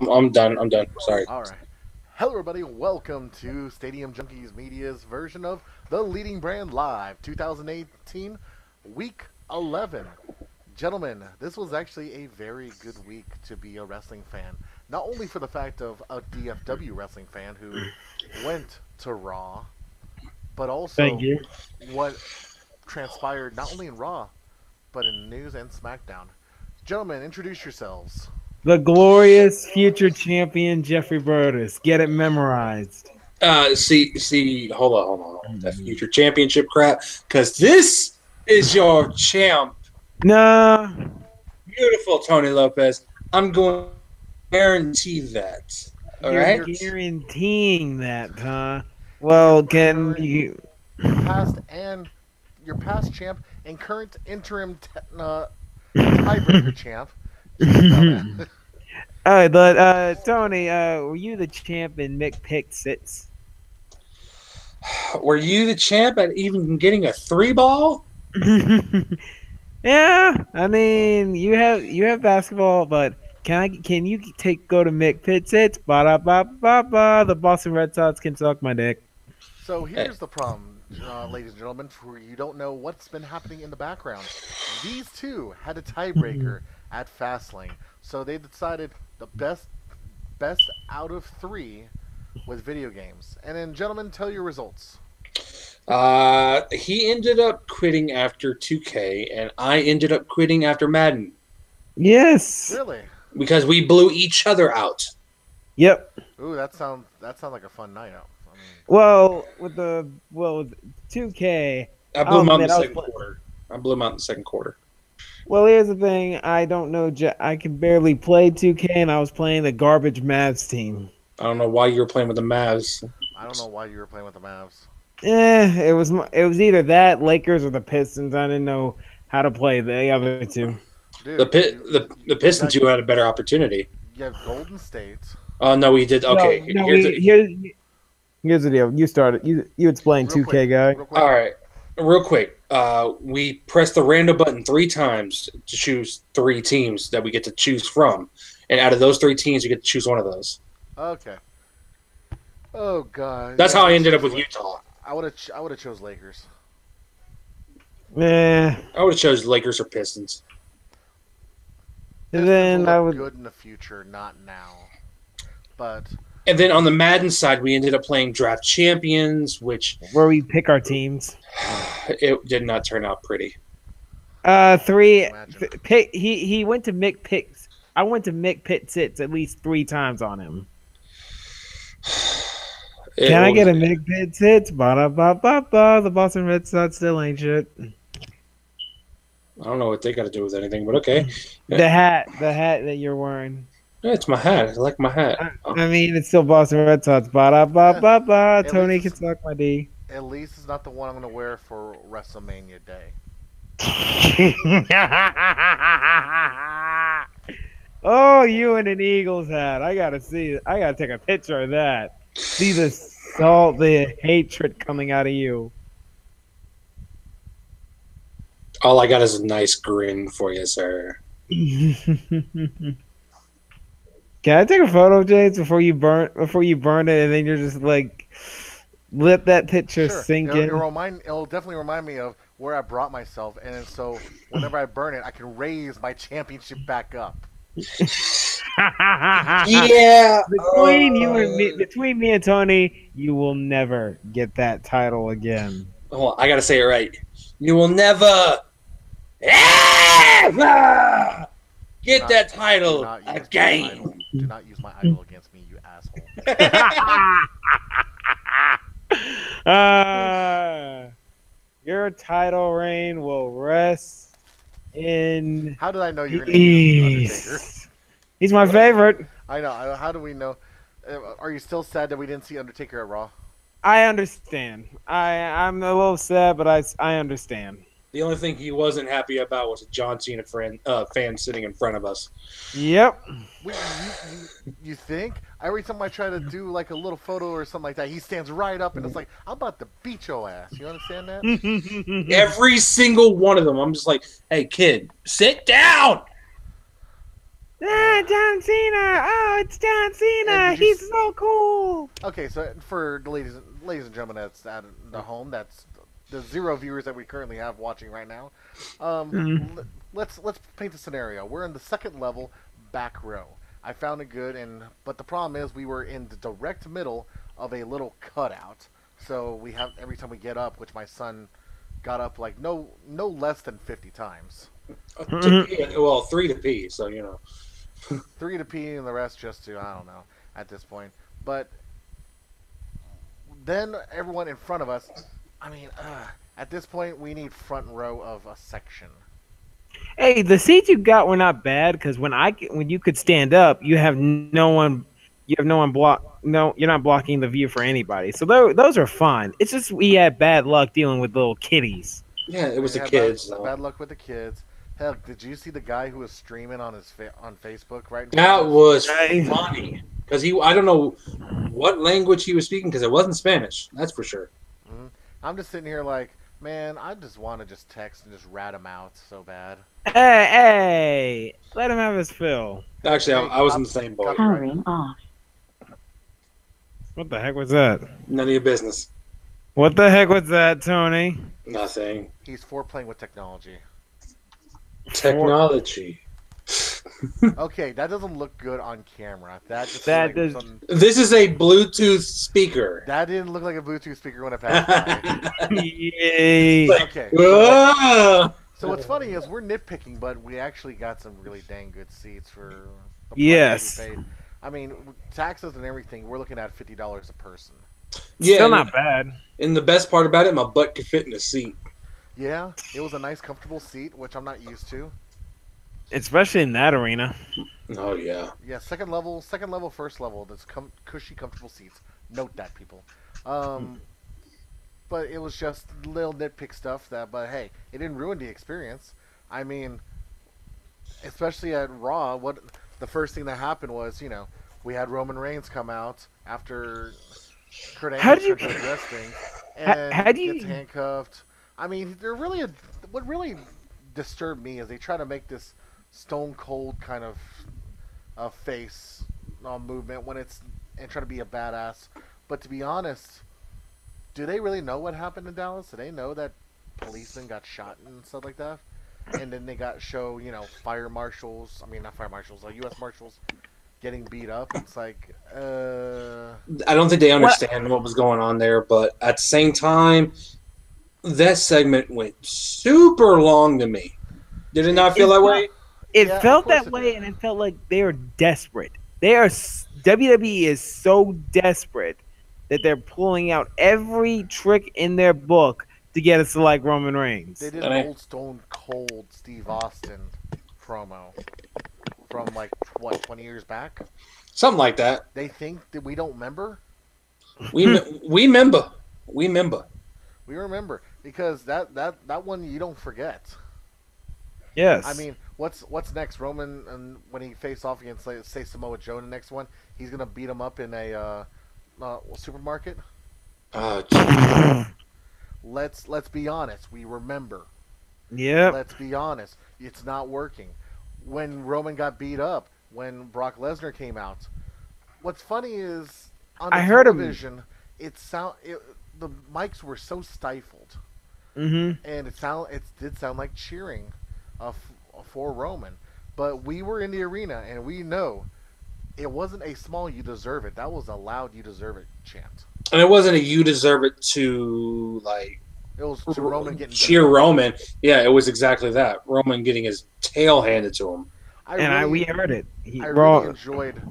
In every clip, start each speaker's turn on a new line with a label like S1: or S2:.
S1: I'm done. I'm done. Sorry.
S2: All right. Hello, everybody. Welcome to Stadium Junkies Media's version of The Leading Brand Live 2018, Week 11. Gentlemen, this was actually a very good week to be a wrestling fan. Not only for the fact of a DFW wrestling fan who went to Raw, but
S3: Thank
S2: also
S3: you.
S2: what transpired not only in Raw, but in News and SmackDown. Gentlemen, introduce yourselves.
S3: The glorious future champion Jeffrey Burtis. Get it memorized.
S1: See. Hold on. That future championship crap, because this is your champ,
S3: Nah,
S1: beautiful Tony Lopez. I'm going to guarantee that. All
S3: you're
S1: right.
S3: guaranteeing that, huh?
S2: Your
S3: Well, can
S2: current,
S3: you?
S2: your past and your past champ and current interim tiebreaker champ, James Belknap.
S3: All right, but Tony, were you the champ in Mick Pick Sits?
S1: Were you the champ at even getting a three ball?
S3: Yeah, I mean you have basketball, but can you go to Mick Pitt Sits? Ba da ba ba ba. The Boston Red Sox can suck my dick.
S2: So here's the problem, ladies and gentlemen. For you don't know what's been happening in the background, these two had a tiebreaker at Fastlane, so they decided the best out of three with video games. And then, gentlemen, tell your results.
S1: He ended up quitting after 2K, and I ended up quitting after Madden
S3: Yes.
S2: Really?
S1: because we blew each other out.
S3: Yep.
S2: Ooh, that sounds like a fun night out. I mean,
S3: With 2K,
S1: I blew him out in
S3: admit,
S1: the
S3: I was
S1: second quarter. I blew him out in the second quarter.
S3: well, here's the thing. I don't know. I can barely play 2K, and I was playing the garbage Mavs team.
S1: I don't know why you were playing with the Mavs.
S2: I don't know why you were playing with the Mavs.
S3: It was either that Lakers or the Pistons. I didn't know how to play the other two.
S1: The
S2: Dude,
S1: the Pistons who had a better opportunity.
S2: you have Golden State.
S1: Oh no, we did. Okay,
S3: No, here's the deal. You started. You explain
S2: Real
S3: 2K
S2: quick,
S3: guy.
S2: real quick.
S1: all right. Real quick, we press the random button 3 times to choose 3 teams that we get to choose from, and out of those 3 teams, you get to choose one of those.
S2: Okay. Oh god.
S1: That's
S2: Yeah,
S1: how I ended up with Utah.
S2: I would have chose Lakers.
S3: Yeah.
S1: I would have chose Lakers or Pistons.
S3: And
S2: Pistons
S3: then
S2: will
S3: I
S2: look
S3: would.
S2: good in the future, not now. But
S1: And then on the Madden side, we ended up playing Draft Champions, which
S3: Where we pick our teams.
S1: it did not turn out pretty.
S3: Three.
S2: imagine.
S3: He went to Mick Picks. I went to Mick Pitt Sits at least 3 times on him. Can I get a Mick Pitt Sits? Ba da ba ba ba. The Boston Red Sox still ain't shit.
S1: I don't know what they got to do with anything, but okay.
S3: The hat that you're wearing.
S1: Yeah, it's my hat. I like my hat.
S3: I mean, it's still Boston Red Sox. Ba da ba ba ba.
S2: At
S3: Tony
S2: least
S3: can
S2: it's-
S3: suck my D.
S2: At least it's not the one I'm gonna wear for WrestleMania Day.
S3: Oh, you in an Eagles hat. I gotta see it. I gotta take a picture of that. See the salt, the hatred coming out of you.
S1: All I got is a nice grin for you, sir.
S3: Can I take a photo, James, before you burn it, and then you're just like, let that picture
S2: Sure.
S3: sink in?
S2: It'll definitely remind me of where I brought myself, and then so whenever I burn it, I can raise my championship back up.
S1: Yeah.
S3: Between me and Tony, you will never get that title again.
S1: Hold on, I gotta say it right. You will never, ever get that title
S2: Do not use my
S1: again.
S2: idol. Do not use my idol against me, you asshole.
S3: Your title reign will rest in
S2: How did I know you were going to use Undertaker?
S3: peace. He's my favorite.
S2: I know. How do we know? Are you still sad that we didn't see Undertaker at Raw?
S3: I understand. I'm a little sad, but I understand.
S1: The only thing he wasn't happy about was a John Cena fan sitting in front of us.
S3: Yep.
S2: You think? Every time I try to do like a little photo or something like that, he stands right up and it's like, I'm about to beat your ass. You understand that?
S1: Every single one of them. I'm just like, hey, kid, sit down.
S3: John Cena. "Oh, it's John Cena!
S2: did you
S3: He's so cool!"
S2: Okay, so for the ladies and gentlemen that's at the home, that's the 0 viewers that we currently have watching right now.
S3: Mhm.
S2: Let's paint a scenario. We're in the second level, back row. I found it good, but the problem is we were in the direct middle of a little cutout. So we have every time we get up, which my son got up like no less than 50 times.
S1: To pee, well, 3 to pee, so you know.
S2: 3 to pee and the rest just to, I don't know, at this point. But then everyone in front of us, I mean, at this point we need front row of a section.
S3: Hey, the seats you got were not bad because when you could stand up, you have no one. You have no one block. No, you're not blocking the view for anybody. So those are fine. It's just we had bad luck dealing with little kitties.
S1: Yeah, it was
S2: We
S1: the
S2: had
S1: kids.
S2: bad luck with the kids. Hell, did you see the guy who was streaming on on Facebook right
S1: That
S2: now?
S1: was
S3: Right.
S1: funny because I don't know what language he was speaking because it wasn't Spanish. That's for sure.
S2: I'm just sitting here like, man, I just want to just text and just rat him out so bad.
S3: Hey, let him have his fill.
S1: Actually,
S2: Hey,
S1: I was in the same boat.
S2: copyright.
S4: Off.
S3: What the heck was that?
S1: None of your business.
S3: What the heck was that, Tony?
S1: Nothing.
S2: He's playing with technology.
S1: Technology.
S2: Okay, that doesn't look good on camera. That just
S3: That
S2: looks like
S3: does-
S2: something-
S1: This is a Bluetooth speaker.
S2: that didn't look like a Bluetooth speaker when it passed by.
S3: Yay!
S2: Okay.
S1: Ah!
S2: So what's funny is we're nitpicking, but we actually got some really dang good seats for the price
S3: Yes.
S2: that we paid. I mean, taxes and everything, we're looking at $50 a person.
S1: Yeah,
S3: Still
S1: and,
S3: not bad.
S1: and the best part about it, my butt could fit in the seat.
S2: Yeah, it was a nice, comfortable seat, which I'm not used to.
S3: Especially in that arena.
S1: Oh yeah.
S2: Yeah, second level, first level. There's cushy, comfortable seats. Note that, people. But it was just little nitpick stuff but hey, it didn't ruin the experience. I mean, especially at Raw, the first thing that happened was, we had Roman Reigns come out after Kurt
S3: How
S2: Angle
S3: do you-
S2: tried to address things,
S3: How-
S2: and
S3: how do you-
S2: gets handcuffed. I mean, what really disturbed me is they try to make this stone cold kind of face movement and try to be a badass. But to be honest, do they really know what happened in Dallas? Do they know that policemen got shot and stuff like that? And then they show fire marshals. I mean, not fire marshals, U.S. marshals getting beat up. It's like,
S1: I don't think they understand what was going on there, but at the same time, that segment went super long to me. Did it not feel that way?
S3: It
S2: Yeah, of
S3: felt
S2: course
S3: that
S2: it
S3: way,
S2: did.
S3: and it felt like they are desperate. WWE is so desperate that they're pulling out every trick in their book to get us to like Roman Reigns.
S2: they did
S1: I
S2: an
S1: mean-
S2: old Stone Cold Steve Austin promo from 20 years back.
S1: Something like that.
S2: They think that we don't remember.
S1: We remember. We remember.
S2: We remember because that one you don't forget.
S3: Yes.
S2: I mean, what's next? Roman, and when he face off against, say, Samoa Joe in the next one, he's gonna beat him up in a supermarket.
S1: Oh,
S2: Let's be honest. We remember.
S3: yep.
S2: Let's be honest. It's not working. When Roman got beat up, when Brock Lesnar came out, what's funny is on the
S3: I heard him-
S2: television, the mics were so stifled,
S3: Mm-hmm.
S2: and it did sound like cheering for Roman. But we were in the arena, and we know it wasn't a small "you deserve it." That was a loud "you deserve it" chant.
S1: and it wasn't a "you deserve it" to like
S2: It was to Roman getting
S1: cheer Roman. Yeah, it was exactly that. Roman getting his tail handed to him.
S3: We heard it.
S2: I really enjoyed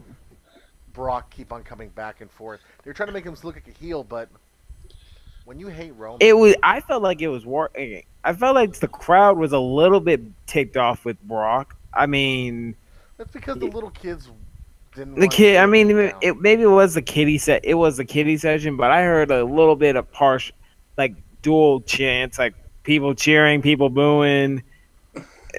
S2: Brock keep on coming back and forth. They're trying to make him look like a heel, but when you hate Roman,
S3: It was. I felt like it was working. I felt like the crowd was a little bit ticked off with Brock. I mean,
S2: that's because the little kids didn't.
S3: the
S2: want
S3: kid.
S2: to
S3: I mean,
S2: down.
S3: maybe it was the kiddie set. It was the kiddie session, but I heard a little bit of like dual chants, like people cheering, people booing,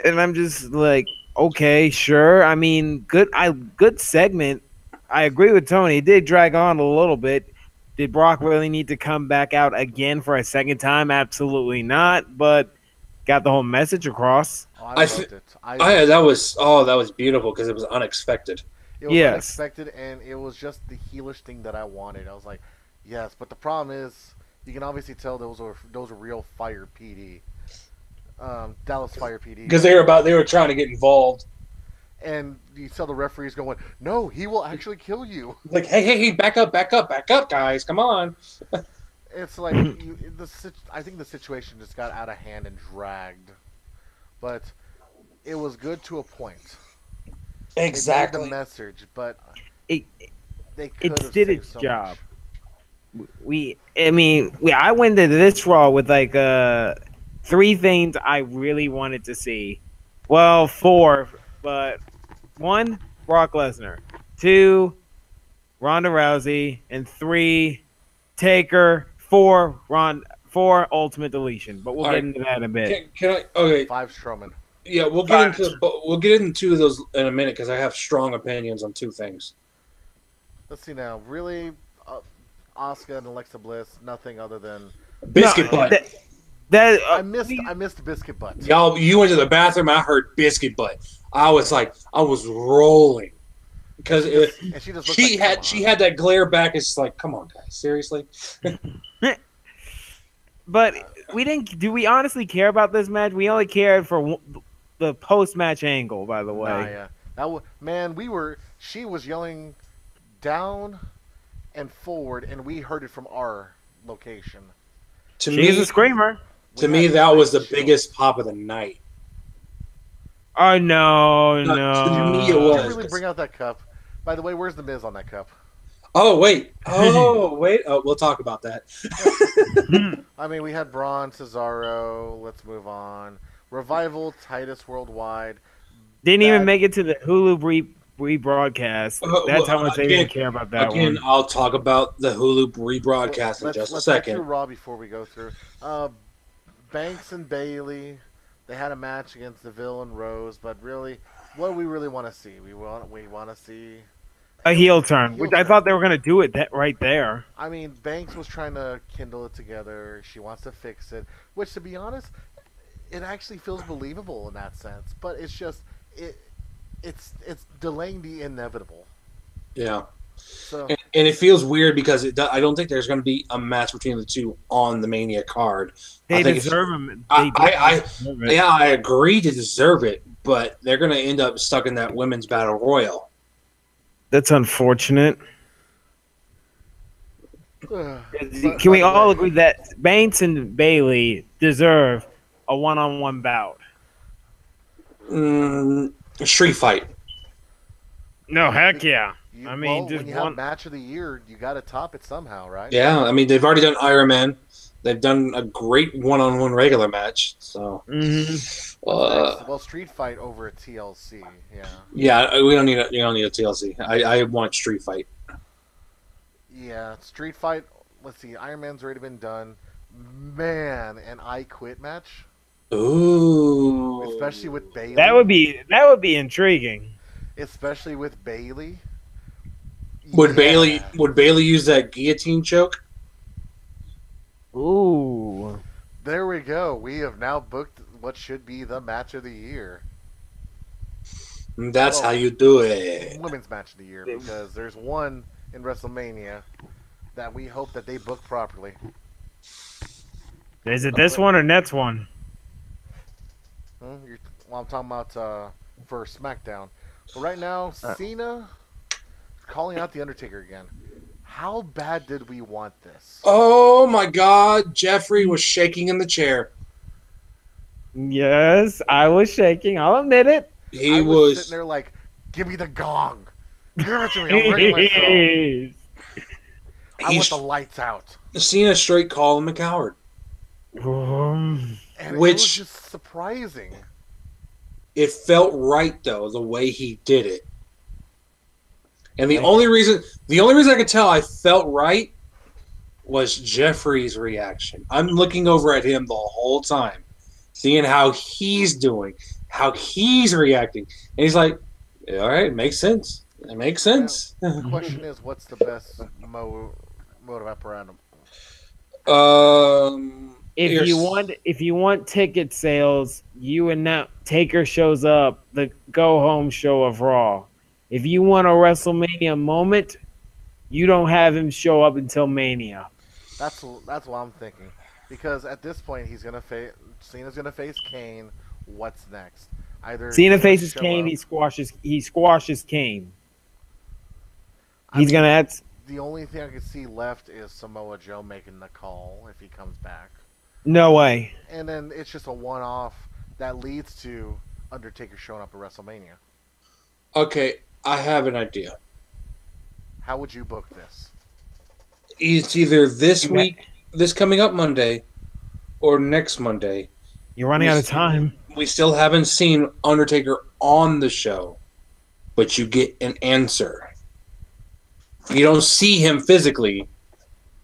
S3: and I'm just like, okay, sure. I mean, good segment. I agree with Tony. It did drag on a little bit. Did Brock really need to come back out again for a second time? Absolutely not. But got the whole message across.
S2: Oh, I
S1: I
S2: loved
S1: th-
S2: it.
S1: That was beautiful because it was unexpected.
S2: It was unexpected, and it was just the heelish thing that I wanted. I was like, yes, but the problem is, you can obviously tell those are real Fire PD, Dallas Fire PD,
S1: because they were trying to get involved.
S2: And you tell the referees going, no, he will actually kill you.
S1: Like, hey, back up, guys, come on.
S2: It's like I think the situation just got out of hand and dragged, but it was good to a point.
S1: Exactly.
S2: It made the message, but
S3: it
S2: did
S3: its job. I went into this Raw with like 3 things I really wanted to see. Well, 4, but 1, Brock Lesnar, 2, Ronda Rousey, and 3, Taker, 4, Ultimate Deletion. But we'll get into that in a bit.
S1: Can I? Okay.
S2: 5 Strowman.
S1: Yeah, we'll get into those in a minute because I have strong opinions on 2 things.
S2: Let's see now. Really, Asuka and Alexa Bliss, nothing other than
S1: biscuit butt.
S2: I missed biscuit butt.
S1: Y'all, you went to the bathroom. I heard biscuit butt. I was rolling because she had that glare back. It's like, come on, guys, seriously.
S3: But we didn't. Do we honestly care about this match? We only cared for the post-match angle. By the way, she was yelling down and forward, and we heard it from our location.
S1: She's
S3: a screamer.
S1: To me, that was the biggest pop of the night.
S3: Oh no!
S1: To me, it was.
S2: Did you really bring out that cup? By the way, where's the Miz on that cup?
S1: Oh wait! We'll talk about that.
S2: I mean, we had Braun, Cesaro. Let's move on. Revival, Titus Worldwide.
S3: Didn't even make it to the Hulu rebroadcast. That's how much they didn't care about that one.
S1: I'll talk about the Hulu rebroadcast in just a second.
S2: Let's get to Raw before we go through. Banks and Bailey, they had a match against Deville and Rose, but really, what do we really want to see? We want to see
S3: a heel turn, which I thought they were going to do it right there.
S2: I mean, Banks was trying to kindle it together. She wants to fix it, which, to be honest, it actually feels believable in that sense. But it's just it's delaying the inevitable.
S1: Yeah.
S2: So,
S1: and it feels weird because I don't think there's going to be a match between the two on the Mania card.
S3: They deserve them.
S1: I agree to deserve it, but they're going to end up stuck in that women's battle royal.
S3: That's unfortunate. Can we all agree that Banks and Bailey deserve a one-on-one bout?
S1: A street fight.
S3: No, heck yeah.
S2: When you have match of the year, you got to top it somehow, right?
S1: Yeah, I mean, they've already done Iron Man. They've done a great one-on-one regular match. So,
S2: well, street fight over a TLC, yeah.
S1: Yeah, you don't need a TLC. I want street fight.
S2: Yeah, street fight. Let's see, Iron Man's already been done. Man, an I Quit match.
S1: Ooh,
S2: especially with Bailey.
S3: That would be intriguing.
S2: Especially with Bailey.
S1: Would Bailey use that guillotine choke?
S3: Ooh.
S2: There we go. We have now booked what should be the match of the year.
S1: That's how you do it.
S2: Women's match of the year, because there's one in WrestleMania that we hope that they book properly.
S3: Is it this one or next one?
S2: I'm talking about for SmackDown. But right now, Cena calling out The Undertaker again. How bad did we want this?
S1: Oh my God, Jeffrey was shaking in the chair.
S3: Yes, I was shaking. I'll admit it.
S2: I was sitting there like, give me the gong. Give it to me. I'm ready myself. I want the lights out.
S1: Cena straight called him a coward.
S2: And it was just surprising.
S1: It felt right though, the way he did it. And the only reason I could tell I felt right was Jeffrey's reaction. I'm looking over at him the whole time, seeing how he's doing, how he's reacting. And he's like, yeah, all right, it makes sense. It makes sense.
S2: Now, the question is, what's the best mode of operandum?
S3: If you want ticket sales, you and that Taker shows up the go home show of Raw. If you want a WrestleMania moment, you don't have him show up until Mania.
S2: That's what I'm thinking. Because at this point, Cena's gonna face Kane. What's next? Either
S3: Cena
S2: he's gonna
S3: faces
S2: show
S3: Kane,
S2: up-
S3: he squashes Kane.
S2: I
S3: He's
S2: mean,
S3: gonna add,
S2: The only thing I can see left is Samoa Joe making the call if he comes back,
S3: no way.
S2: and then it's just a one-off that leads to Undertaker showing up at WrestleMania.
S1: Okay, I have an idea.
S2: How would you book this?
S1: It's either this week, this coming up Monday, or next Monday.
S3: You're running out of time.
S1: We still haven't seen Undertaker on the show, but you get an answer. You don't see him physically,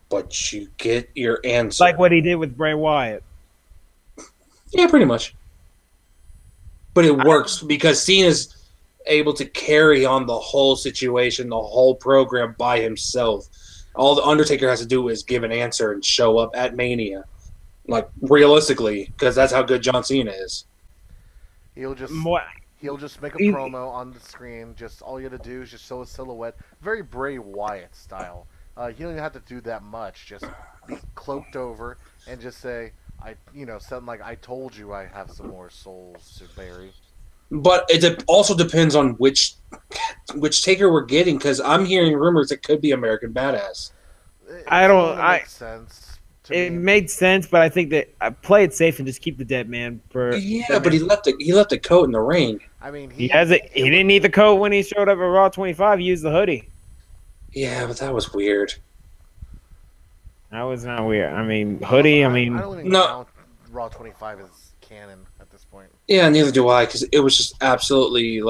S1: but you get your answer.
S3: Like what he did with Bray Wyatt.
S1: Yeah, pretty much. But it works because Cena's able to carry on the whole situation, the whole program by himself. All the Undertaker has to do is give an answer and show up at Mania. Like, realistically, because that's how good John Cena is.
S2: He'll just
S3: More,
S2: He'll just make a promo on the screen. Just all you have to do is just show a silhouette, very Bray Wyatt style. You don't even have to do that much. Just be cloaked over and just say, something like, "I told you I have some more souls to bury."
S1: But it also depends on which Taker we're getting, because I'm hearing rumors it could be American Badass.
S2: Makes sense.
S3: It made sense, but I think that I play it safe and just keep the dead man for.
S1: Yeah, but he left the coat in the ring.
S2: I mean,
S3: he didn't need the coat when he showed up at Raw 25. He used the hoodie.
S1: Yeah, but that was weird.
S3: That was not weird. I mean, hoodie.
S2: I don't even count Raw 25 as canon at this point.
S1: Yeah, neither do I, because it was just absolutely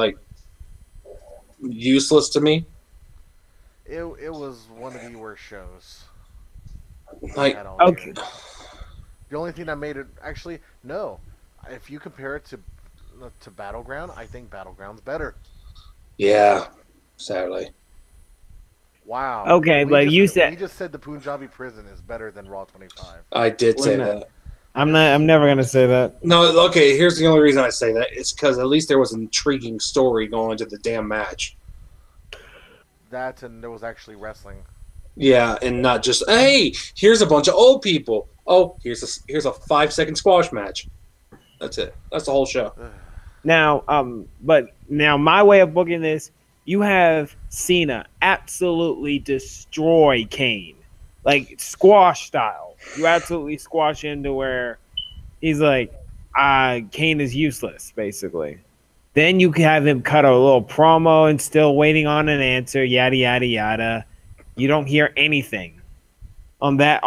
S1: useless to me.
S2: It was one of the worst shows.
S3: Okay.
S2: The only thing that made it no. If you compare it to Battleground, I think Battleground's better.
S1: Yeah, sadly.
S2: Wow.
S3: Okay, but you said
S2: we just said the Punjabi prison is better than Raw 25.
S1: I did say that.
S3: I'm never gonna say that.
S1: No, okay. Here's the only reason I say that. It's because at least there was an intriguing story going into the damn match.
S2: That and there was actually wrestling.
S1: Yeah, and not just, hey, here's a bunch of old people. Oh, here's a 5-second squash match. That's it. That's the whole show.
S3: Now, but now my way of booking this, you have Cena absolutely destroy Kane, like squash style. You absolutely squash him to where he's like, Kane is useless, basically. Then you can have him cut a little promo and still waiting on an answer, yada yada yada. You don't hear anything on that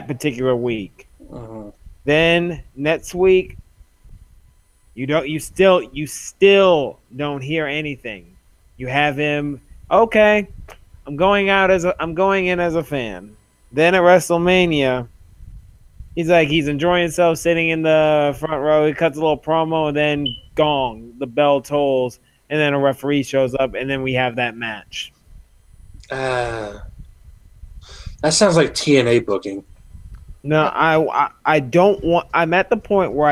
S3: particular week.
S1: Uh-huh.
S3: Then next week, you still don't hear anything. You have him, okay, I'm going in as a fan. Then at WrestleMania, he's enjoying himself sitting in the front row. He cuts a little promo, and then gong, the bell tolls, and then a referee shows up, and then we have that match.
S1: That sounds like TNA booking.
S3: No, I don't want. I'm at the point where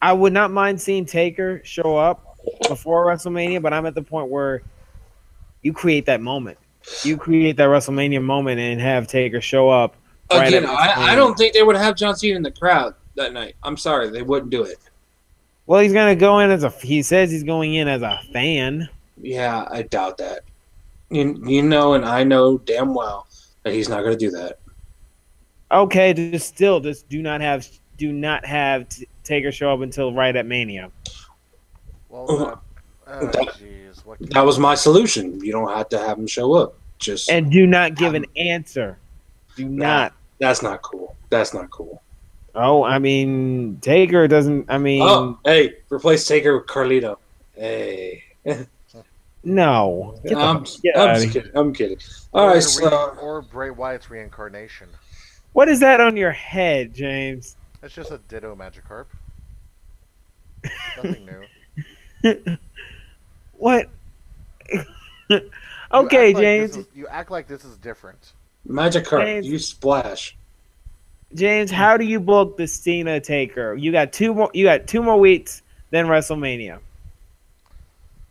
S3: I would not mind seeing Taker show up before WrestleMania, but I'm at the point where you create that moment. You create that WrestleMania moment and have Taker show up.
S1: Again, I don't think they would have John Cena in the crowd that night. I'm sorry, they wouldn't do it.
S3: Well, he's gonna go in he says he's going in as a fan.
S1: Yeah, I doubt that. You know, and I know damn well that he's not going to do that.
S3: Okay, just do not have Taker show up until right at Mania.
S2: Well,
S1: that was my solution. You don't have to have him show up.
S3: And do not give an answer. Do not.
S1: That's not cool. That's not cool.
S3: Oh, I mean, Taker doesn't. I mean,
S1: oh, hey, replace Taker with Carlito. Hey.
S3: No.
S1: I'm kidding. All right,
S2: or Bray Wyatt's reincarnation.
S3: What is that on your head, James?
S2: It's just a Ditto Magikarp. Nothing new.
S3: What? Okay, James.
S2: You act like this is different.
S1: Magikarp, you splash.
S3: James, how do you book the Cena Taker? You got two more weeks, then WrestleMania.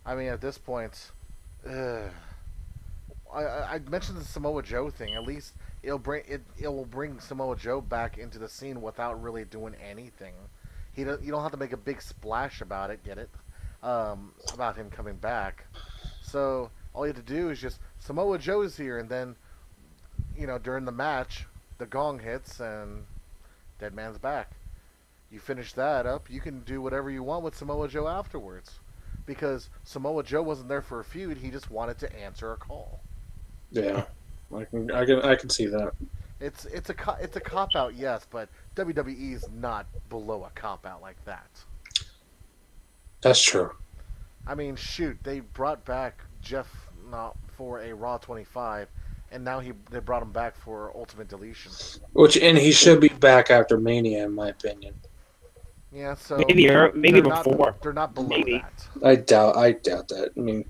S2: I mean, at this point, Uh, I mentioned the Samoa Joe thing. At least it will bring Samoa Joe back into the scene without really doing anything. You don't have to make a big splash about it. Get it? About him coming back. So all you have to do is just Samoa Joe's here, and then during the match, the gong hits and Dead Man's back. You finish that up, you can do whatever you want with Samoa Joe afterwards, because Samoa Joe wasn't there for a feud; he just wanted to answer a call.
S1: Yeah, I can see that.
S2: It's a cop out, yes, but WWE's not below a cop out like that.
S1: That's true.
S2: I mean, shoot, they brought back Jeff not for a Raw 25, and now they brought him back for Ultimate Deletion.
S1: And he should be back after Mania, in my opinion.
S2: Yeah, so
S3: maybe before.
S2: They're not below that.
S1: I doubt that. I mean,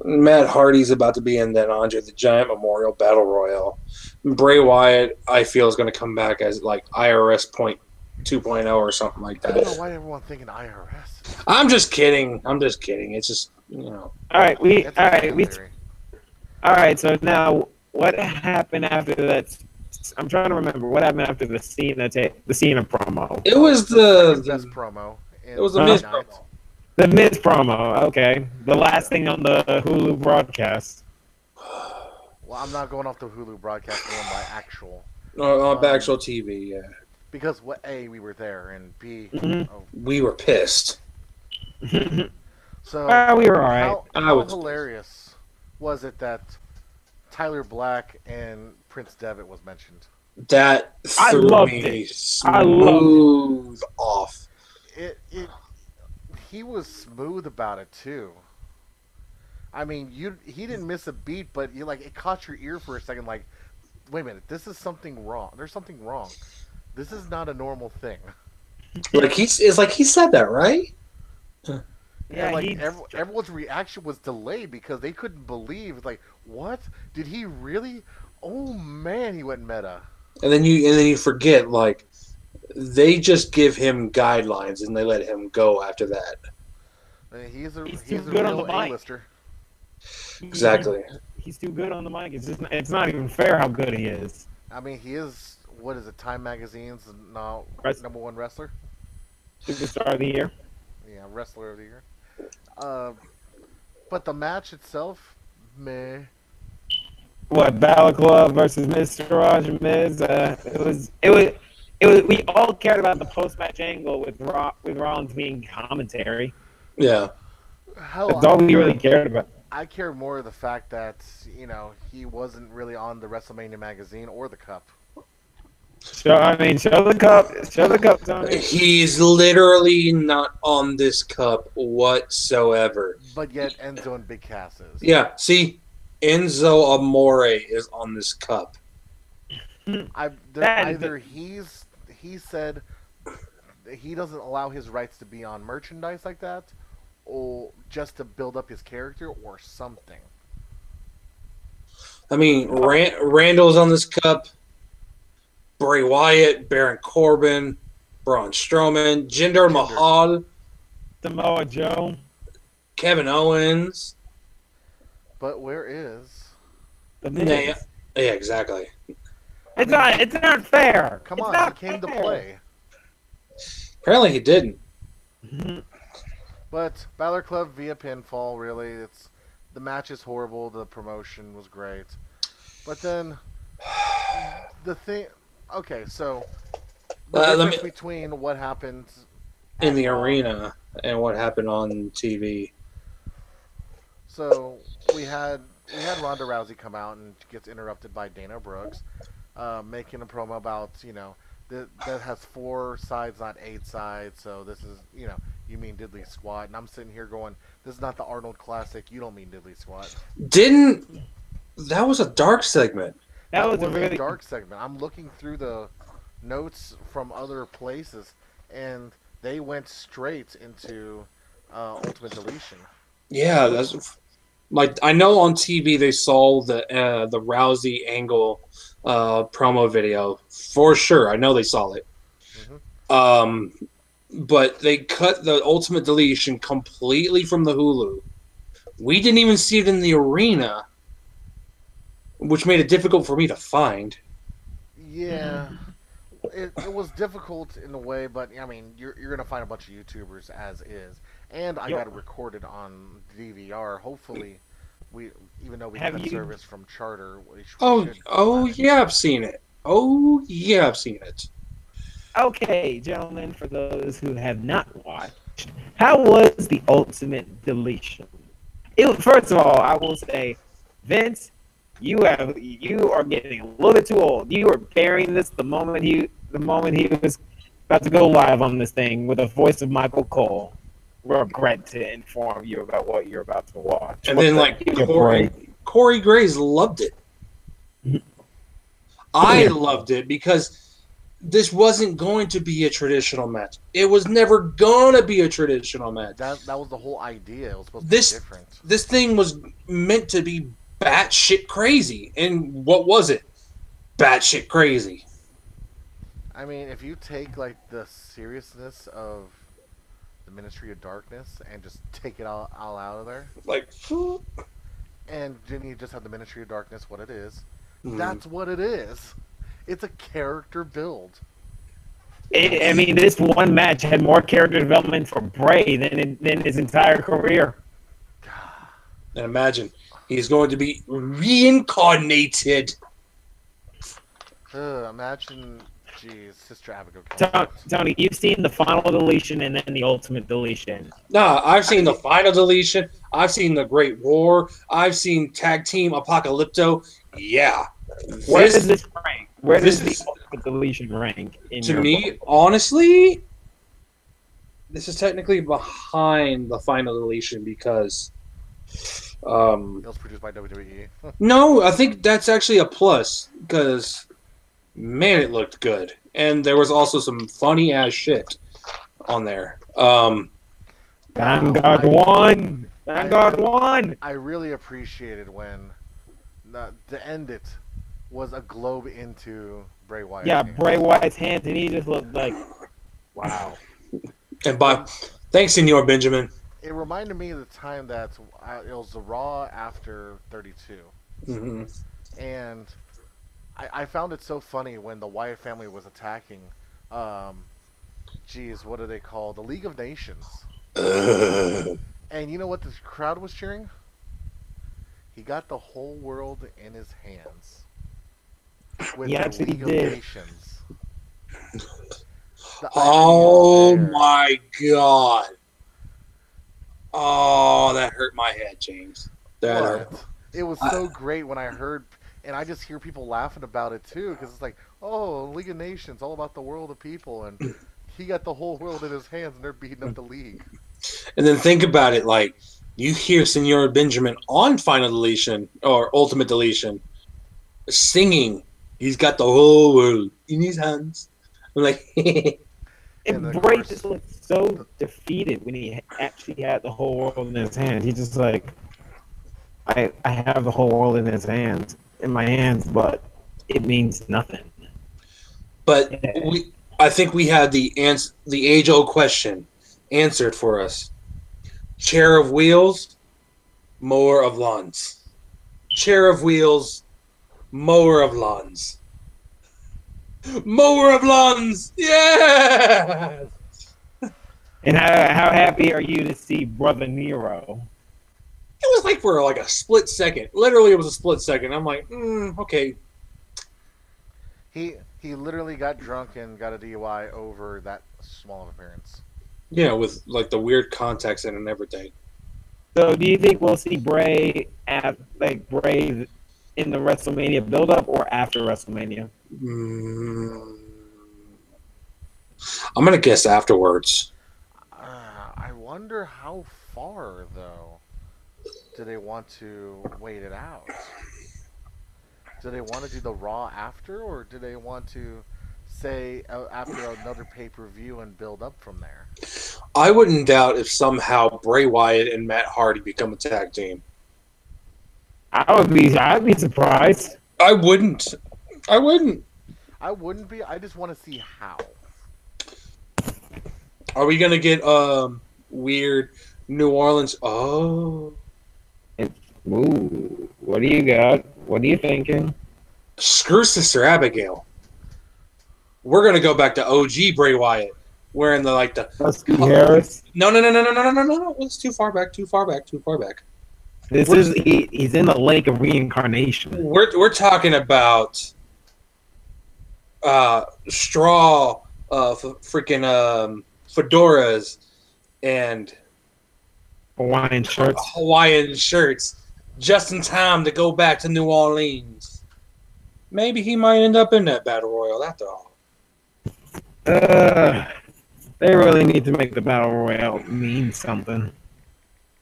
S1: Matt Hardy's about to be in that Andre the Giant Memorial Battle Royal. Bray Wyatt, I feel, is going to come back as like IRS Point 2.0 or something like that.
S2: I don't know why everyone's thinking IRS.
S1: I'm just kidding. It's just
S3: All right, all right. So now, what happened after that? I'm trying to remember what happened after the Cena promo.
S1: It was
S2: the best promo.
S1: It was the Miz promo.
S3: The Miz promo. Okay, the last thing on the Hulu broadcast.
S2: Well, I'm not going off the Hulu broadcast. I'm going by actual.
S1: On actual TV, yeah.
S2: Because A, we were there, and B,
S1: we were pissed.
S2: So
S3: we were all right.
S2: How hilarious was it that Tyler Black and Prince Devitt was mentioned?
S1: That threw me smooth off.
S2: He was smooth about it too. I mean, he didn't miss a beat, but it caught your ear for a second. Like, wait a minute, this is something wrong. There's something wrong. This is not a normal thing.
S1: It's like he said that, right?
S2: Yeah, everyone's reaction was delayed because they couldn't believe. Like, what? Did he really? Oh man, he went meta.
S1: And then you forget, like, they just give him guidelines and they let him go after that.
S2: He's a
S3: good on the mic.
S2: A-lister.
S1: Exactly.
S3: He's too good on the mic. It's not even fair how good he is.
S2: I mean, he is. What is it? Time Magazine's now number one wrestler.
S3: Superstar of the year.
S2: Yeah, wrestler of the year. But the match itself, meh.
S3: What, Balor Club versus Mr. Raj and Miz? It was. We all cared about the post-match angle with Rollins being commentary.
S1: Yeah.
S3: That's all we really cared about.
S2: I care more of the fact that he wasn't really on the WrestleMania magazine or the cup.
S3: Show the cup. Show the cup, Tony.
S1: He's literally not on this cup whatsoever.
S2: But yet Enzo and Big Cass is.
S1: Yeah, see, Enzo Amore is on this cup.
S2: He said he doesn't allow his rights to be on merchandise like that, or just to build up his character or something.
S1: I mean, Randall's on this cup. Bray Wyatt, Baron Corbin, Braun Strowman, Jinder Mahal,
S3: Samoa Joe,
S1: Kevin Owens.
S2: But where is
S3: the Miz?
S1: Yeah, exactly.
S3: It's not fair.
S2: Come on, he came to play.
S1: Apparently he didn't.
S2: But Balor Club via pinfall, really. The match is horrible. The promotion was great. But then the thing... Okay, so the difference between what happened
S1: in the arena and what happened on TV.
S2: So we had Ronda Rousey come out and gets interrupted by Dana Brooks, making a promo about that has 4 sides, not 8 sides. So this is you mean diddly squat, and I'm sitting here going, this is not the Arnold Classic. You don't mean diddly squat.
S1: That was a dark segment.
S2: That was a really dark segment. I'm looking through the notes from other places, and they went straight into Ultimate Deletion.
S1: Yeah, that's like I know on TV they saw the Rousey Angle promo video for sure. I know they saw it. Mm-hmm. But they cut the Ultimate Deletion completely from the Hulu. We didn't even see it in the arena, which made it difficult for me to find.
S2: Yeah, it was difficult in a way, but I mean, you're gonna find a bunch of YouTubers as is, and I got it recorded on DVR. Hopefully, we even though we
S3: Have
S2: cut
S3: you?
S2: service from Charter, we
S1: Oh,
S2: should
S1: oh
S2: find it.
S1: yeah, I've seen it. Oh yeah, I've seen it.
S3: Okay, gentlemen, for those who have not watched, how was the ultimate deletion? First of all, I will say, Vince, you are getting a little bit too old. You were burying this the moment he was about to go live on this thing with the voice of Michael Cole. Regret to inform you about what you're about to watch.
S1: And then like Corey Graves loved it. I loved it because this wasn't going to be a traditional match. It was never gonna be a traditional match.
S2: That was the whole idea. It was supposed to
S1: This
S2: be different.
S1: this thing was meant to be batshit crazy, and what was it? Batshit crazy.
S2: I mean, if you take like the seriousness of the Ministry of Darkness and just take it all out of there,
S1: Like,
S2: and then you just have the Ministry of Darkness, what it is. That's what it is. It's a character build.
S3: I mean, this one match had more character development for Bray than his entire career.
S1: and imagine he's going to be reincarnated.
S2: Imagine, geez, Sister Abigail.
S3: Tony, you've seen the final deletion and then the ultimate deletion.
S1: Nah, I've seen the final deletion. I've seen the Great War. I've seen Tag Team Apocalypto. Yeah.
S3: Where does this rank? Where does
S1: this
S3: the ultimate deletion rank?
S1: To me, honestly, this is technically behind the final deletion because
S2: It was produced by WWE.
S1: no, I think that's actually a plus because man, it looked good. And there was also some funny ass shit on there.
S3: Vanguard won. Vanguard won.
S2: I really appreciated when to end it was a globe into Bray Wyatt.
S3: Yeah, Bray Wyatt's hands, and he just looked like, wow.
S1: And thanks, Senor Benjamin.
S2: It reminded me of the time that it was the Raw after 32.
S1: Mm-hmm.
S2: And I found it so funny when the Wyatt family was attacking, geez, what are they called? The League of Nations. And you know what this crowd was cheering? He got the whole world in his hands. With
S3: He
S2: the
S3: actually
S2: League
S3: did.
S2: of Nations.
S1: Oh my god. Oh, that hurt my head, James. That hurt.
S2: It was so great when I heard, and I just hear people laughing about it too, because it's like, oh, League of Nations, all about the world of people, and he got the whole world in his hands, and they're beating up the league.
S1: And then think about it, like, you hear Senor Benjamin on Final Deletion, or Ultimate Deletion, singing, he's got the whole world in his hands. I'm like,
S3: And Bray just looked so defeated when he actually had the whole world in his hands. He's just like, I have the whole world in my hands, but it means nothing.
S1: But I think we had the age-old question answered for us. Chair of wheels, mower of lawns. Chair of wheels, mower of lawns. Mower of lawns! Yeah!
S3: And how happy are you to see Brother Nero?
S1: It was like for like a split second. Literally, it was a split second. I'm like, okay.
S2: He literally got drunk and got a DUI over that small of appearance.
S1: Yeah, with like the weird contacts in and everything.
S3: So, do you think we'll see Bray Bray in the WrestleMania build-up or after WrestleMania?
S1: I'm gonna guess afterwards.
S2: I wonder how far though. Do they want to wait it out? Do they want to do the Raw after, or do they want to say after another pay-per-view and build up from there?
S1: I wouldn't doubt if somehow Bray Wyatt and Matt Hardy become a tag team.
S3: I'd be surprised.
S1: I wouldn't.
S2: I wouldn't be. I just want to see how.
S1: Are we gonna get weird New Orleans? Oh,
S3: Ooh, what do you got? What are you thinking?
S1: Screw Sister Abigail. We're gonna go back to OG Bray Wyatt, wearing the.
S3: Husky Harris.
S1: No. It's too far back. Too far back.
S3: He's in the lake of reincarnation.
S1: We're talking about straw freaking fedoras and
S3: Hawaiian shirts.
S1: just in time to go back to New Orleans. Maybe he might end up in that battle royal after all.
S3: They really need to make the battle royale mean something.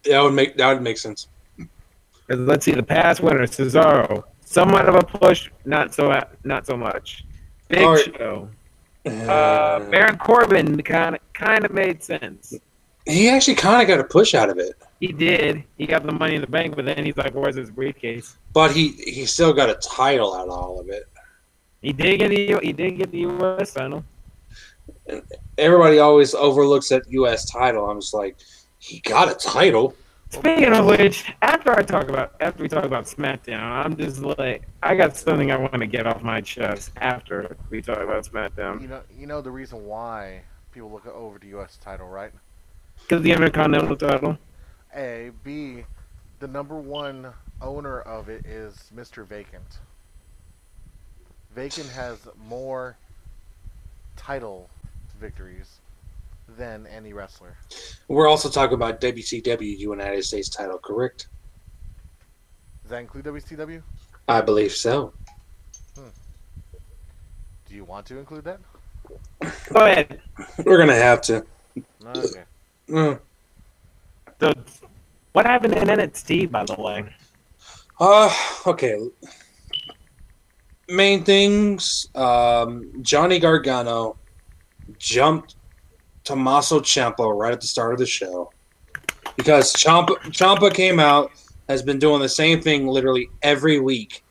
S1: That would make sense.
S3: Because let's see, the past winner, Cesaro, somewhat of a push, not so much. Big Show, Baron Corbin kind of made sense.
S1: He actually kind of got a push out of it.
S3: He did. He got the Money in the Bank, but then he's like, "Where's his briefcase?"
S1: But he still got a title out of all of it.
S3: He did get the U.S. title.
S1: Everybody always overlooks that U.S. title. I'm just like, he got a title.
S3: Speaking of which, after we talk about SmackDown, I'm just like, I got something I want to get off my chest after we talk about SmackDown.
S2: You know the reason why people look over the U.S. title, right?
S3: Because the Intercontinental title.
S2: A, B, the #1 owner of it is Mr. Vacant. Vacant has more title victories than any wrestler.
S1: We're also talking about WCW United States title, correct?
S2: Does that include WCW?
S1: I believe so.
S2: Do you want to include that?
S3: Go ahead.
S1: We're going to have to.
S2: Okay.
S3: So, what happened in NXT, by the way?
S1: Okay. Main things, Johnny Gargano jumped Tommaso Ciampa right at the start of the show. Because Ciampa came out, has been doing the same thing literally every week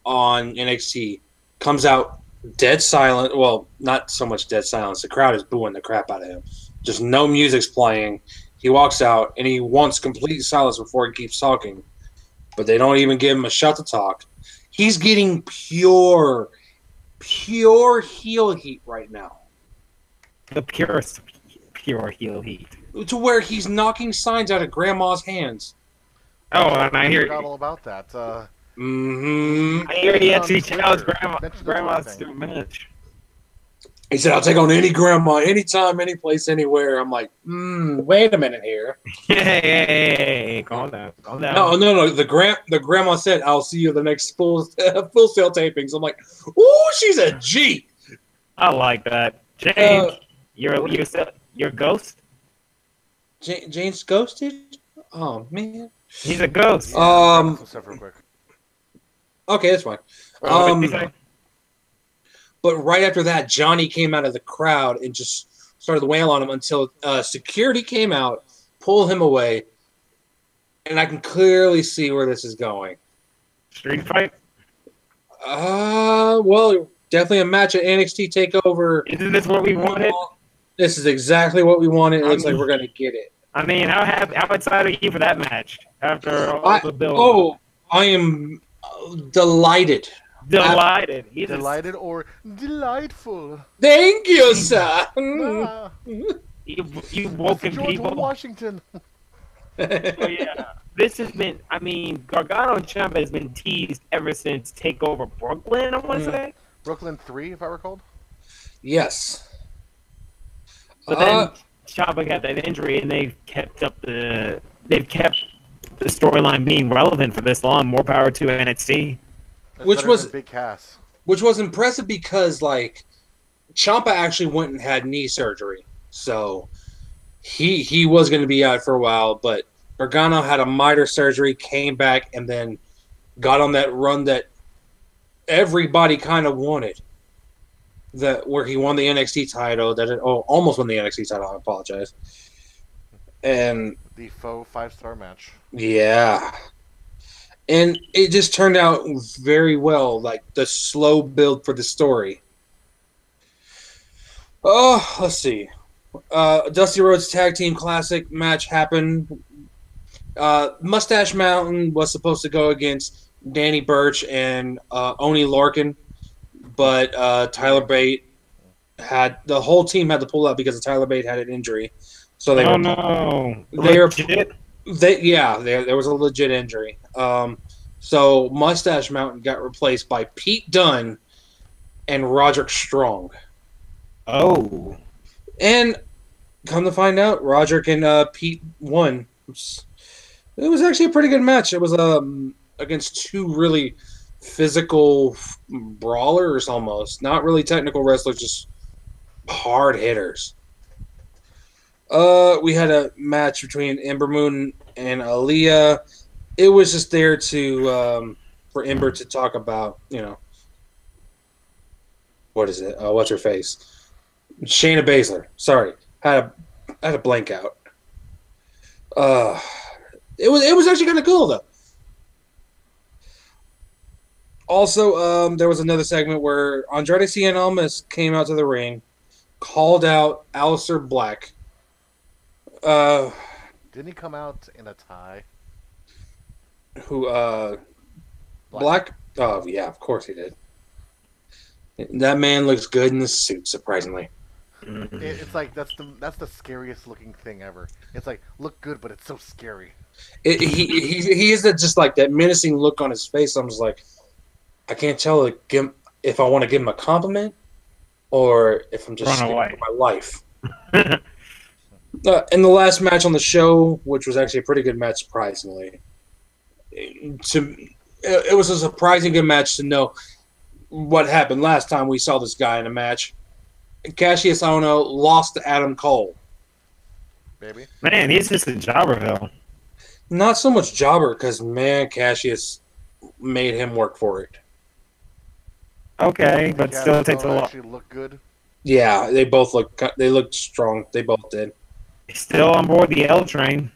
S1: on NXT. Comes out dead silent. Well, not so much dead silence. The crowd is booing the crap out of him. Just no music's playing. He walks out, and he wants complete silence before he keeps talking. But they don't even give him a shot to talk. He's getting pure heel heat right now.
S3: The purest pure heel heat.
S1: To where he's knocking signs out of Grandma's hands.
S3: Oh, and I hear
S2: all about that.
S3: I hear he actually challenged Grandma's to a match.
S1: He said, "I'll take on any grandma, anytime, any place, anywhere." I'm like, wait a minute here.
S3: Hey, calm down.
S1: No. The grandma said, "I'll see you at the next full sail tapings." I'm like, ooh, she's a G.
S3: I like that. James, you're ghost?
S1: James ghosted? Oh man.
S3: He's a ghost.
S2: Real quick.
S1: Okay, that's fine. But right after that, Johnny came out of the crowd and just started to wail on him until security came out, pulled him away, and I can clearly see where this is going.
S3: Street fight?
S1: Well, definitely a match at NXT TakeOver.
S3: Isn't this what we wanted?
S1: This is exactly what we wanted. It looks like we're going to get it.
S3: I mean, how excited are you for that match after all the build?
S1: Oh, I am delighted.
S3: Delighted.
S2: Delighted or delightful.
S1: Thank you, sir.
S3: You woken
S2: George
S3: people.
S2: Washington.
S3: Oh, yeah. This has been, I mean, Gargano and Ciampa has been teased ever since TakeOver Brooklyn, I want to say.
S2: Brooklyn 3, if I recall.
S1: Yes.
S3: But then Ciampa got that injury, and they've kept the storyline being relevant for this long. More power to NXT.
S2: Which was big cast.
S1: Which was impressive because Ciampa actually went and had knee surgery, so he was going to be out for a while. But Gargano had a minor surgery, came back, and then got on that run that everybody kind of wanted. Where he won the NXT title, almost won the NXT title. I apologize. And
S2: the faux 5-star match.
S1: Yeah. And it just turned out very well, like the slow build for the story. Oh, let's see. Dusty Rhodes Tag Team Classic match happened. Mustache Mountain was supposed to go against Danny Burch and Oni Larkin, but Tyler Bate had the whole team had to pull out because Tyler Bate had an injury. So
S3: Oh no!
S1: they were
S3: Legit?
S1: there was a legit injury. So Mustache Mountain got replaced by Pete Dunne and Roderick Strong.
S3: Oh.
S1: And come to find out, Roderick and Pete won. It was actually a pretty good match. It was against two really physical brawlers almost. Not really technical wrestlers, just hard hitters. We had a match between Ember Moon and Aaliyah. It was just there to for Ember to talk about, what is it? What's her face? Shayna Baszler. Sorry, had a blank out. It was actually kind of cool though. Also, there was another segment where Andrade Cien Almas came out to the ring, called out Aleister Black.
S2: Didn't he come out in a tie?
S1: Who Black? Oh yeah, of course he did. That man looks good in this suit, surprisingly.
S2: It's like that's the scariest looking thing ever. It's like look good, but it's so scary.
S1: He is just like that menacing look on his face. I'm just like, I can't tell if I want to give him a compliment or if I'm just scared for my life. In the last match on the show, which was actually a pretty good match, surprisingly, it was a surprising good match to know what happened last time we saw this guy in a match. Cassius Ohno lost to Adam Cole.
S2: Baby.
S3: Man, he's just a jobber, though.
S1: Not so much jobber, because, man, Cassius made him work for it.
S3: Okay, but still it takes a lot.
S2: Actually look good.
S1: Yeah, they looked strong. They both did.
S3: Still on board the L train.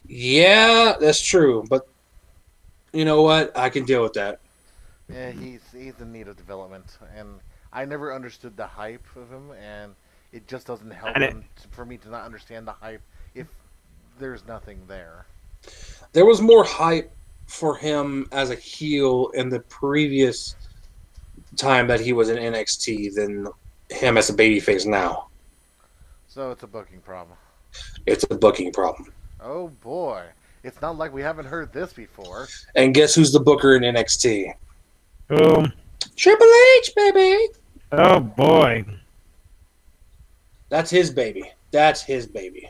S1: Yeah, that's true. But you know what? I can deal with that.
S2: Yeah, he's in need of development, and I never understood the hype of him, and it just doesn't help for me to not understand the hype if there's nothing there.
S1: There was more hype for him as a heel in the previous time that he was in NXT than him as a babyface now.
S2: So it's a booking problem.
S1: It's a booking problem.
S2: Oh boy. It's not like we haven't heard this before.
S1: And guess who's the booker in NXT?
S3: Who?
S1: Triple H, baby.
S3: Oh boy.
S1: That's his baby. That's his baby.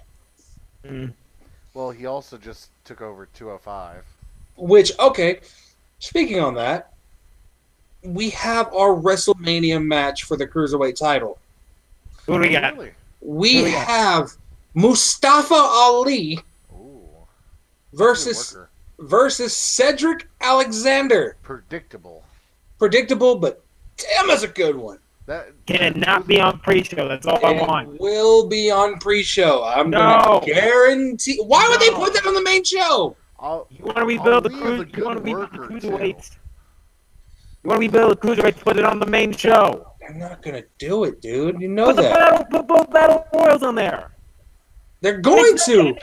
S3: Mm.
S2: Well, he also just took over 205.
S1: Which, okay, speaking on that, we have our WrestleMania match for the Cruiserweight title.
S3: Who do we got?
S2: Really?
S1: We have Mustafa Ali versus Cedric Alexander.
S2: Predictable,
S1: but damn, is a good one.
S3: Can it not be on pre-show? That's all I want.
S1: It will be on pre-show. I'm going to guarantee. Why would they put that on the main show?
S3: You want to rebuild the cruiserweights? You want to rebuild the cruiserweights? Put it on the main show.
S1: They're not going to do it, dude. You know that.
S3: Put both battle royals on there.
S1: They're going to.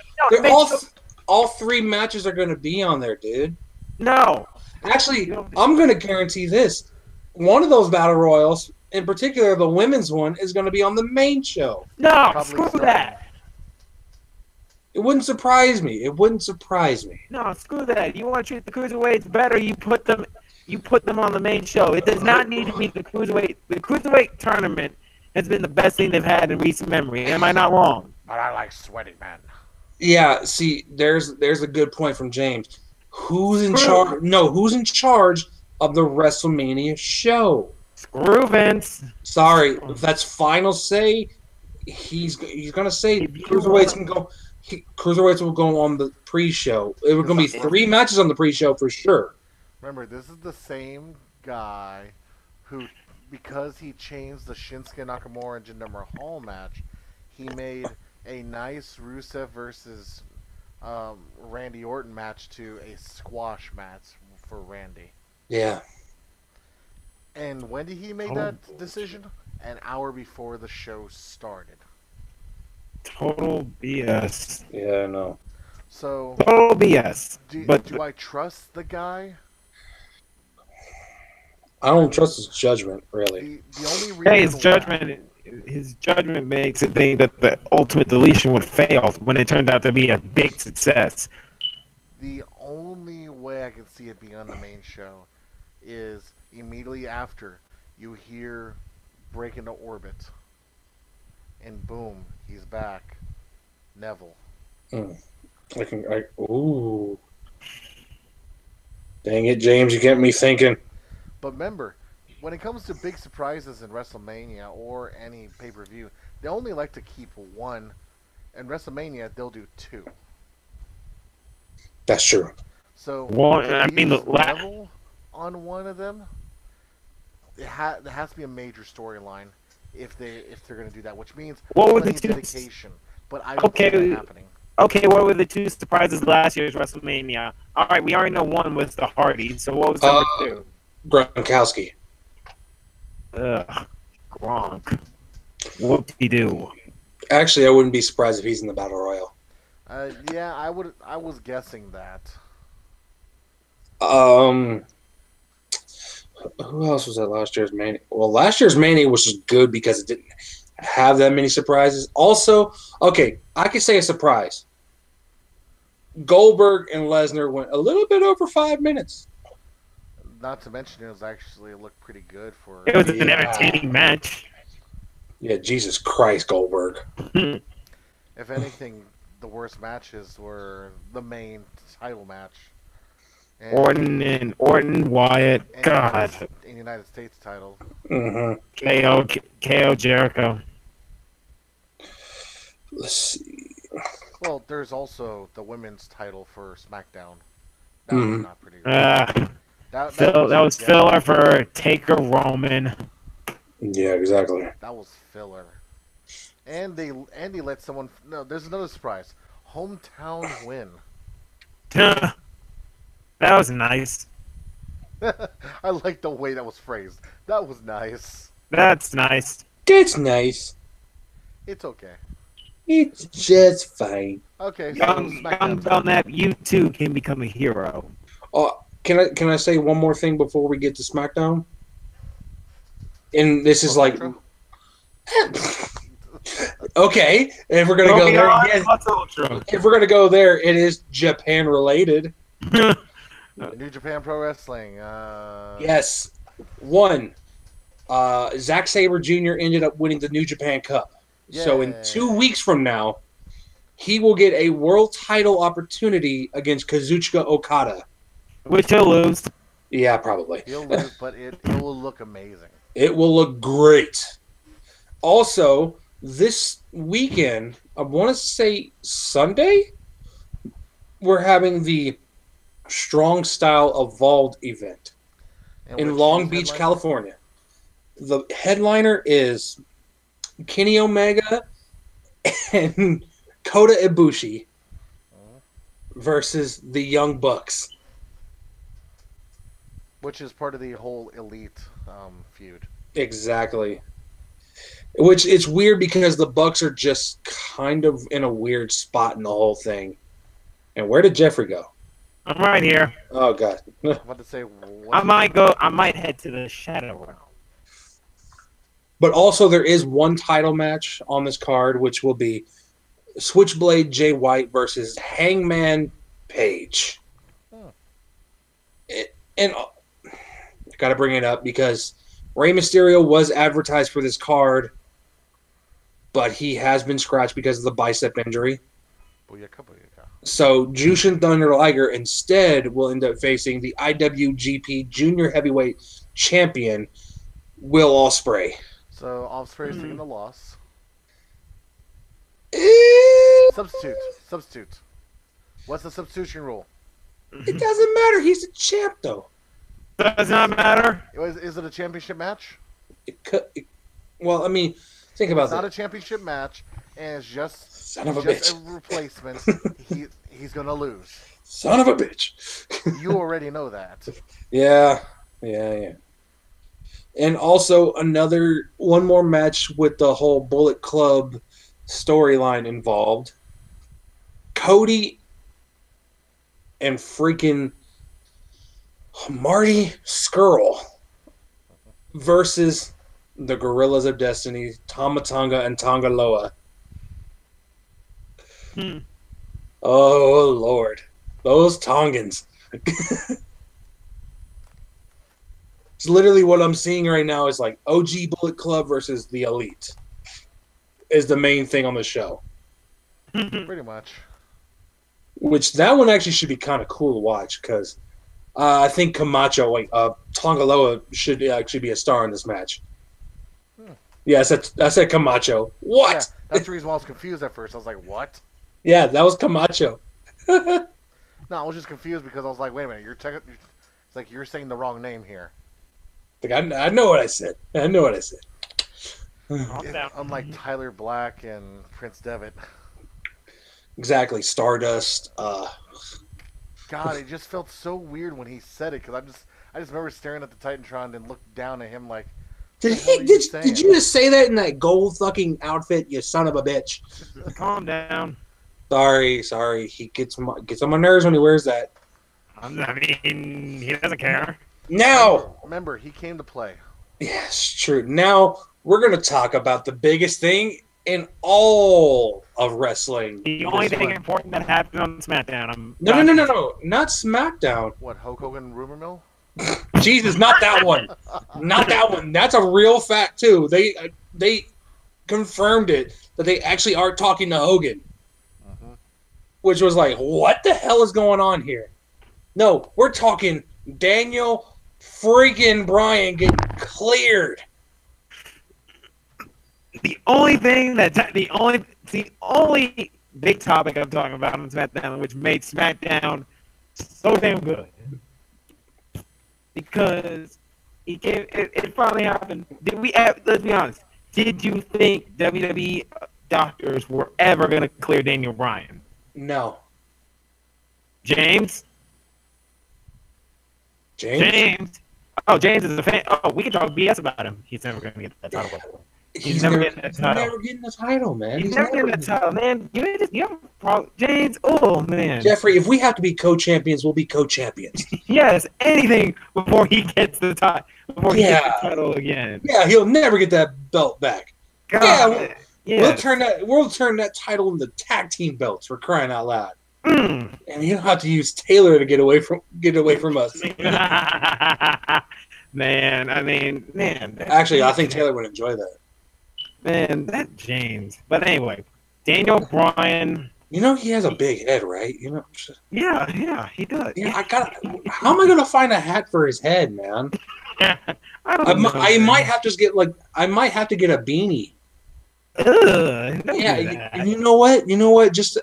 S1: All three matches are going to be on there, dude.
S3: No.
S1: Actually, I'm going to guarantee this. One of those battle royals, in particular the women's one, is going to be on the main show.
S3: No, screw that.
S1: It wouldn't surprise me.
S3: No, screw that. You want to treat the cruiserweights better, you put them on the main show. It does not need to be the cruiserweight. The cruiserweight tournament has been the best thing they've had in recent memory. Am I not wrong?
S2: But I like sweaty men.
S1: Yeah, see, there's a good point from James. Who's in charge? No, who's in charge of the WrestleMania show?
S3: Screw Vince.
S1: Sorry, that's final say. He's gonna say cruiserweights can go. Cruiserweights will go on the pre-show. It was gonna be 3 matches on the pre-show for sure.
S2: Remember, this is the same guy who, because he changed the Shinsuke Nakamura and Jinder Mahal match, he made a nice Rusev versus Randy Orton match to a squash match for Randy.
S1: Yeah.
S2: And when did he make that decision? An hour before the show started.
S3: Total BS.
S1: Yeah, I know.
S2: So,
S3: Total BS. But
S2: do I trust the guy?
S1: I don't trust his judgment, really.
S2: The only
S3: hey,
S2: reason why
S3: his judgment makes it think that the ultimate deletion would fail when it turned out to be a big success.
S2: the only way I can see it being on the main show is immediately after you hear break into orbit, and boom, he's back. Neville.
S1: Mm. Ooh. Dang it, James, you get me thinking.
S2: But remember, when it comes to big surprises in WrestleMania or any pay-per-view, they only like to keep one. In WrestleMania, they'll do two.
S1: That's true.
S2: So,
S3: Well,
S2: to
S3: I mean,
S2: use Neville on one of them, there has to be a major storyline if they're going to do that, which means
S3: what were the
S2: plenty of
S3: two?
S2: dedication. But I don't see that happening.
S3: Okay, what were the two surprises last year's WrestleMania? All right, we already know one was the Hardys. So what was number two?
S1: Gronkowski.
S3: Ugh, Gronk. Whoop-de-doo.
S1: Actually, I wouldn't be surprised if he's in the Battle Royal.
S2: Yeah, I would. I was guessing that.
S1: Who else was at last year's Mania? Well, last year's Mania was just good because it didn't have that many surprises. Also, okay, I could say a surprise. Goldberg and Lesnar went a little bit over 5 minutes.
S2: Not to mention, it was actually looked pretty good for.
S3: It was an entertaining match.
S1: Yeah, Jesus Christ, Goldberg.
S2: If anything, the worst matches were the main title match.
S3: And Orton, Wyatt, God.
S2: In United States title.
S1: Mm-hmm.
S3: KO Jericho.
S1: Let's see.
S2: Well, there's also the women's title for SmackDown. That was not pretty good.
S3: That was filler for Taker Roman.
S1: Yeah, exactly.
S2: That was filler. And they let someone. No, there's another surprise. Hometown win.
S3: That was nice.
S2: I like the way that was phrased. That was nice.
S3: That's nice.
S1: It's nice.
S2: It's okay.
S1: It's just fine.
S2: Okay, so
S3: Young Belknap, you too can become a hero.
S1: Can I say one more thing before we get to SmackDown? And this is like, okay, if we're gonna go there, if we're gonna go there, it is Japan related.
S2: New Japan Pro Wrestling.
S1: Yes, Zack Sabre Jr. ended up winning the New Japan Cup. Yeah. So in 2 weeks from now, he will get a world title opportunity against Kazuchika Okada.
S3: Which he'll lose.
S1: Yeah, probably.
S2: He'll lose, but it will look amazing.
S1: It will look great. Also, this weekend, I want to say Sunday, we're having the Strong Style Evolved event in Long Beach, California. The headliner is Kenny Omega and Kota Ibushi versus the Young Bucks.
S2: Which is part of the whole Elite feud.
S1: Exactly. Which it's weird because the Bucks are just kind of in a weird spot in the whole thing. And where did Jeffrey go?
S3: I'm right here.
S1: Oh God.
S2: I'm about to say
S3: I might head to the Shadow Realm.
S1: But also there is one title match on this card, which will be Switchblade Jay White versus Hangman Page. And got to bring it up because Rey Mysterio was advertised for this card, but he has been scratched because of the bicep injury. So Jushin Thunder Liger instead will end up facing the IWGP Junior Heavyweight Champion, Will Ospreay.
S2: So Ospreay's taking the loss. Substitute. What's the substitution rule?
S1: It doesn't matter. He's a champ, though.
S3: Does not matter.
S2: Is it a championship match?
S1: Well, I mean, think about that.
S2: It's not a championship match, and it's just
S1: Son of a bitch.
S2: A replacement. He's gonna lose.
S1: Son of a bitch.
S2: You already know that.
S1: Yeah. And also one more match with the whole Bullet Club storyline involved. Cody and freaking Marty Skrull versus the Gorillas of Destiny, Tama Tonga and Tonga Loa. Oh, Lord. Those Tongans. It's literally what I'm seeing right now is like OG Bullet Club versus the Elite is the main thing on the show.
S2: Pretty much.
S1: Which that one actually should be kind of cool to watch because I think Camacho, Tonga Loa should actually be a star in this match. Yeah, I said Camacho. What?
S2: Yeah, that's the reason why I was confused at first. I was like, what?
S1: Yeah, that was Camacho.
S2: No, I was just confused because I was like, wait a minute, it's like you're saying the wrong name here.
S1: Like, I know what I said. I know what I said.
S2: Unlike Tyler Black and Prince Devitt.
S1: Exactly, Stardust.
S2: God, it just felt so weird when he said it because I just remember staring at the Titantron and looked down at him like,
S1: Did you just say that in that gold fucking outfit, you son of a bitch?
S3: Calm down.
S1: Sorry. He gets on my nerves when he wears that.
S3: I mean, he doesn't care.
S1: Now,
S2: remember, he came to play.
S1: Yes, true. Now we're going to talk about the biggest thing in all of wrestling.
S3: The only thing important that happened on SmackDown.
S1: No, not SmackDown.
S2: What, Hulk Hogan rumor mill?
S1: Jesus, not that one. Not that one. That's a real fact too. They confirmed it that they actually are talking to Hogan, which was like, what the hell is going on here? No, we're talking Daniel freaking Bryan getting cleared.
S3: The only big topic I'm talking about on SmackDown, which made SmackDown so damn good, because it finally happened. Let's be honest. Did you think WWE doctors were ever going to clear Daniel Bryan?
S1: No.
S3: James. Oh, James is a fan. Oh, we can talk BS about him. He's never going to get that title. He's never getting that title.
S1: He's never getting the title, man.
S3: He's never getting the title, man. You have a problem. James, oh, man.
S1: Jeffrey, if we have to be co-champions, we'll be co-champions.
S3: Yes, anything before he gets the title. Before he gets the title again.
S1: Yeah, he'll never get that belt back.
S3: God,
S1: we'll turn that title into tag team belts for crying out loud. And you don't have to use Taylor to get away from us.
S3: Man,
S1: Actually, I think Taylor would enjoy that.
S3: Man, that James. But anyway, Daniel Bryan.
S1: You know he has a big head, right? You know.
S3: Yeah, he does.
S1: Yeah, how am I gonna find a hat for his head, man? I might have to get a beanie. Yeah, and you know what? Just to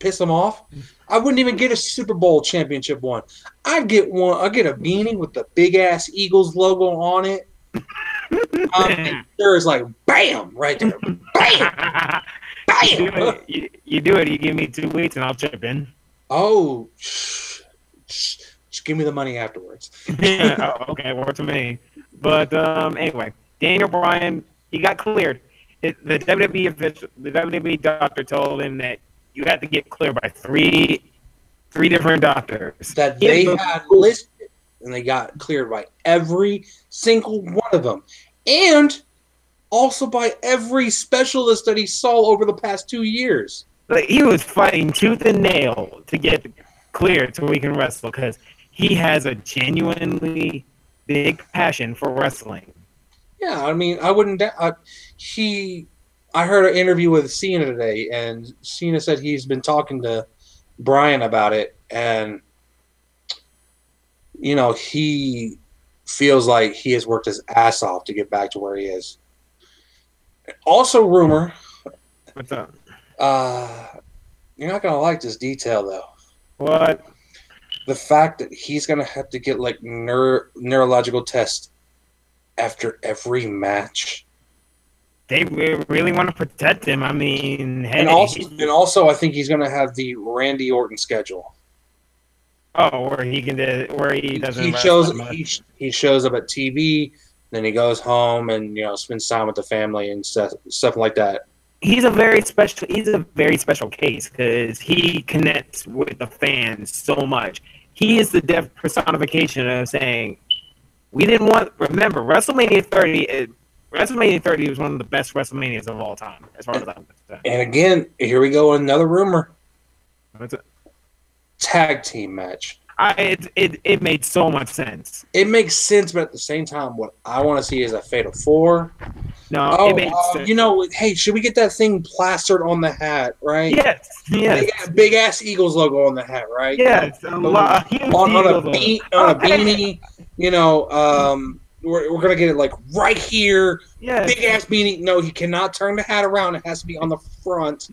S1: piss him off, I wouldn't even get a Super Bowl championship one. I'd get a beanie with the big ass Eagles logo on it. There is like bam right there. Bam. Bam.
S3: You do it. You give me 2 weeks and I'll chip in.
S1: Oh, just give me the money afterwards.
S3: Okay, work to me. But anyway, Daniel Bryan, he got cleared. The WWE doctor told him that you had to get cleared by three different doctors
S1: that they had listed, and they got cleared by every single one of them, and also by every specialist that he saw over the past 2 years.
S3: But he was fighting tooth and nail to get cleared so he can wrestle because he has a genuinely big passion for wrestling.
S1: Yeah, I mean, I heard an interview with Cena today, and Cena said he's been talking to Bryan about it, and you know, he feels like he has worked his ass off to get back to where he is. Also, rumor.
S3: What's up?
S1: You're not gonna like this detail though.
S3: What?
S1: The fact that he's gonna have to get like neurological tests after every match.
S3: They really want to protect him. I mean, hey.
S1: And also, I think he's gonna have the Randy Orton schedule.
S3: Oh, where he doesn't.
S1: He shows up at TV, then he goes home and spends time with the family and stuff like that.
S3: he's a very special case because he connects with the fans so much. He is the personification of saying we didn't want. Remember, WrestleMania 30. WrestleMania 30 was one of the best WrestleManias of all time, as far as I'm concerned.
S1: And again, here we go, another rumor.
S3: What's it?
S1: Tag team match.
S3: It made so much sense.
S1: It makes sense, but at the same time, what I want to see is a Fatal 4.
S3: No, it made sense.
S1: You know, hey, should we get that thing plastered on the hat, right?
S3: Yes.
S1: Big ass Eagles logo on the hat, right?
S3: Yes.
S1: On a beanie. You know, we're gonna get it like right here.
S3: Yeah.
S1: Big ass beanie. No, he cannot turn the hat around. It has to be on the front.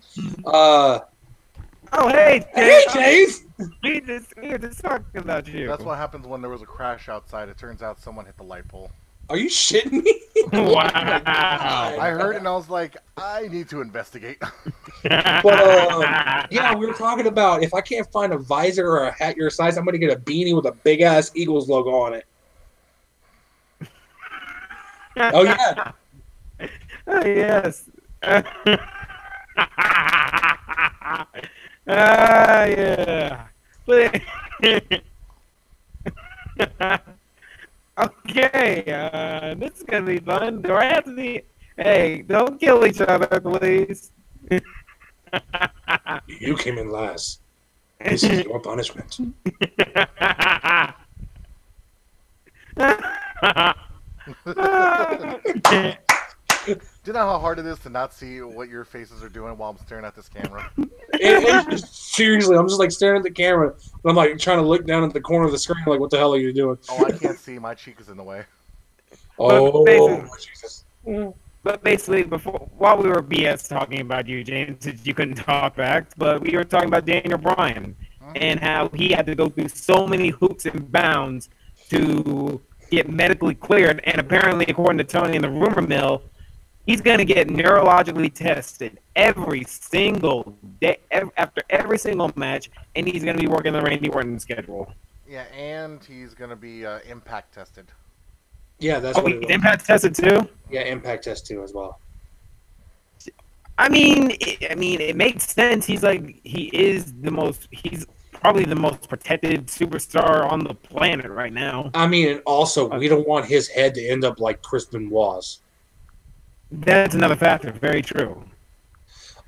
S3: Hey,
S1: James.
S3: We were just talking about you.
S2: That's what happens when there was a crash outside. It turns out someone hit the light pole.
S1: Are you shitting me?
S3: Wow.
S2: I heard it and I was like, I need to investigate.
S1: But yeah, we were talking about if I can't find a visor or a hat your size, I'm gonna get a beanie with a big ass Eagles logo on it. Oh yeah.
S3: Yes. Yeah. But okay, this is gonna be fun. Do I have to be? Hey, don't kill each other, please.
S1: You came in last. This is your punishment.
S2: Do you know how hard it is to not see what your faces are doing while I'm staring at this camera?
S1: Seriously, I'm just like staring at the camera. And I'm like trying to look down at the corner of the screen, like, what the hell are you doing?
S2: Oh, I can't see. My cheek is in the way.
S1: Oh, Jesus.
S3: But basically, while we were BS talking about you, James, you couldn't talk back, but we were talking about Daniel Bryan and how he had to go through so many hoops and bounds to get medically cleared. And apparently, according to Tony in the rumor mill, he's going to get neurologically tested every single day, after every single match, and he's going to be working the Randy Orton schedule.
S2: Yeah, and he's going to be impact tested.
S1: Yeah, that's
S3: what he's impact tested too?
S1: Yeah, impact test too as well.
S3: I mean, it makes sense. He's probably the most protected superstar on the planet right now.
S1: I mean, and also, we don't want his head to end up like Chris Benoit's.
S3: That's another factor. Very true.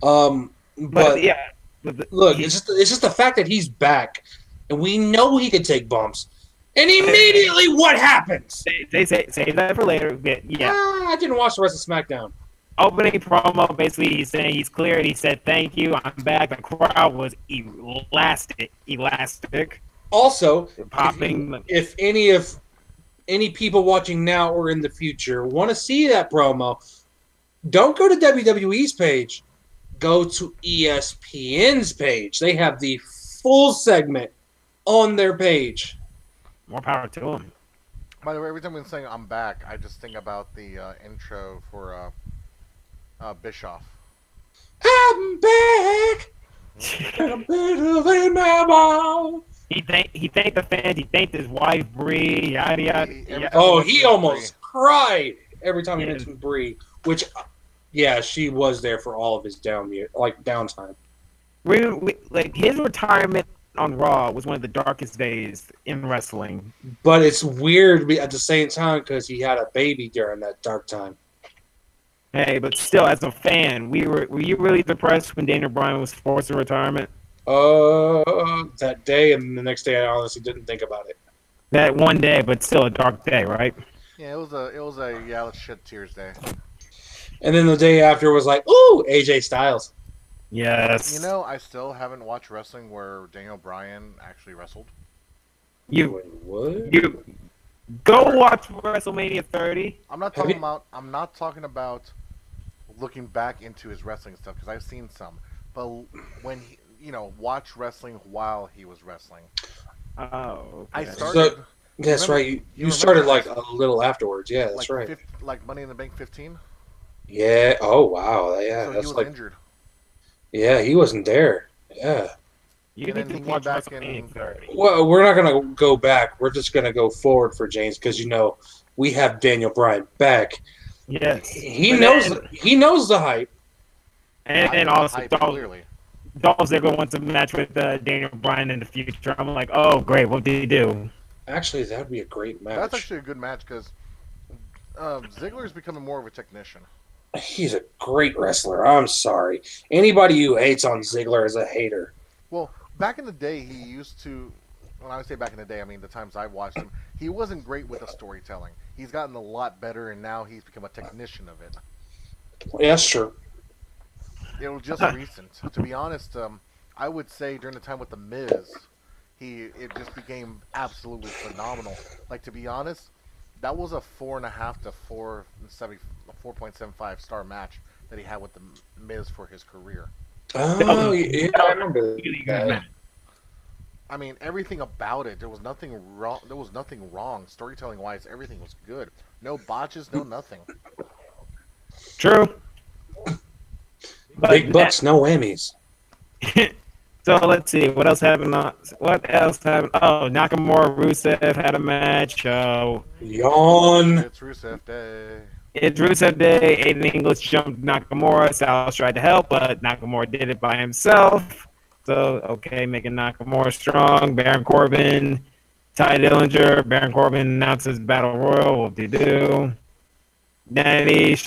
S1: But
S3: yeah,
S1: look, it's just the fact that he's back, and we know he can take bumps. And immediately, what happens?
S3: They say that for later. Yeah,
S1: I didn't watch the rest of SmackDown.
S3: Opening promo, basically, he's saying he's cleared. He said, "Thank you, I'm back." The crowd was elastic.
S1: Also,
S3: popping.
S1: If any people watching now or in the future want to see that promo, don't go to WWE's page. Go to ESPN's page. They have the full segment on their page.
S3: More power to him.
S2: By the way, every time I'm saying I'm back, I just think about the intro for Bischoff.
S1: I'm back. A bit of a mammal.
S3: He thanked the fans. He thanked his wife Bree. Yada yada.
S1: Oh, he almost cried every time he mentioned Bree. Which, yeah, she was there for all of his downtime.
S3: Like his retirement on Raw was one of the darkest days in wrestling.
S1: But it's weird at the same time because he had a baby during that dark time.
S3: Hey, but still, as a fan, were you really depressed when Daniel Bryan was forced to retirement?
S1: That day and the next day, I honestly didn't think about it.
S3: That one day, but still a dark day, right?
S2: Yeah, it was a let's shed tears day.
S1: And then the day after was like, ooh, AJ Styles.
S3: Yes.
S2: You know, I still haven't watched wrestling where Daniel Bryan actually wrestled.
S3: You
S1: what?
S3: You go watch WrestleMania 30.
S2: I'm not talking about looking back into his wrestling stuff because I've seen some, but when he, watch wrestling while he was wrestling.
S3: Oh, okay.
S2: I started.
S1: That's right. You started like a little afterwards. Yeah, that's right.
S2: Like Money in the Bank 15.
S1: Yeah. Oh wow. Yeah.
S2: So
S1: that's
S2: he was injured.
S1: Yeah, he wasn't there. Yeah.
S3: You need to watch WrestleMania 30.
S1: Well, we're not gonna go back. We're just gonna go forward for James because we have Daniel Bryan back.
S3: Yes.
S1: He knows the hype.
S3: And also,
S2: hype, clearly.
S3: Dolph Ziggler wants a match with Daniel Bryan in the future. I'm like, oh, great. What did he do?
S1: Actually, that would be a great match.
S2: That's actually a good match because Ziggler is becoming more of a technician.
S1: He's a great wrestler. I'm sorry. Anybody who hates on Ziggler is a hater.
S2: Well, back in the day, he used to. When I say back in the day, I mean the times I've watched him. He wasn't great with the storytelling. He's gotten a lot better, and now he's become a technician of it.
S1: Yeah, that's true.
S2: It was just recent. To be honest, I would say during the time with the Miz, it just became absolutely phenomenal. Like, to be honest, that was a 4.5 to 4.75 star match that he had with the Miz for his career.
S1: Oh, yeah, I remember that.
S2: I mean, everything about it. There was nothing wrong. There was nothing wrong storytelling wise. Everything was good. No botches. No nothing.
S3: True.
S1: Big bucks, no whammies.
S3: So let's see what else happened. What else happened? Oh, Nakamura Rusev had a match.
S1: Yawn.
S2: It's Rusev Day.
S3: It's Rusev Day. Aiden English jumped Nakamura. Styles tried to help, but Nakamura did it by himself. So, okay, making Nakamura strong. Baron Corbin, Ty Dillinger. Baron Corbin announces Battle Royal. Whoop-de-doo. Natty,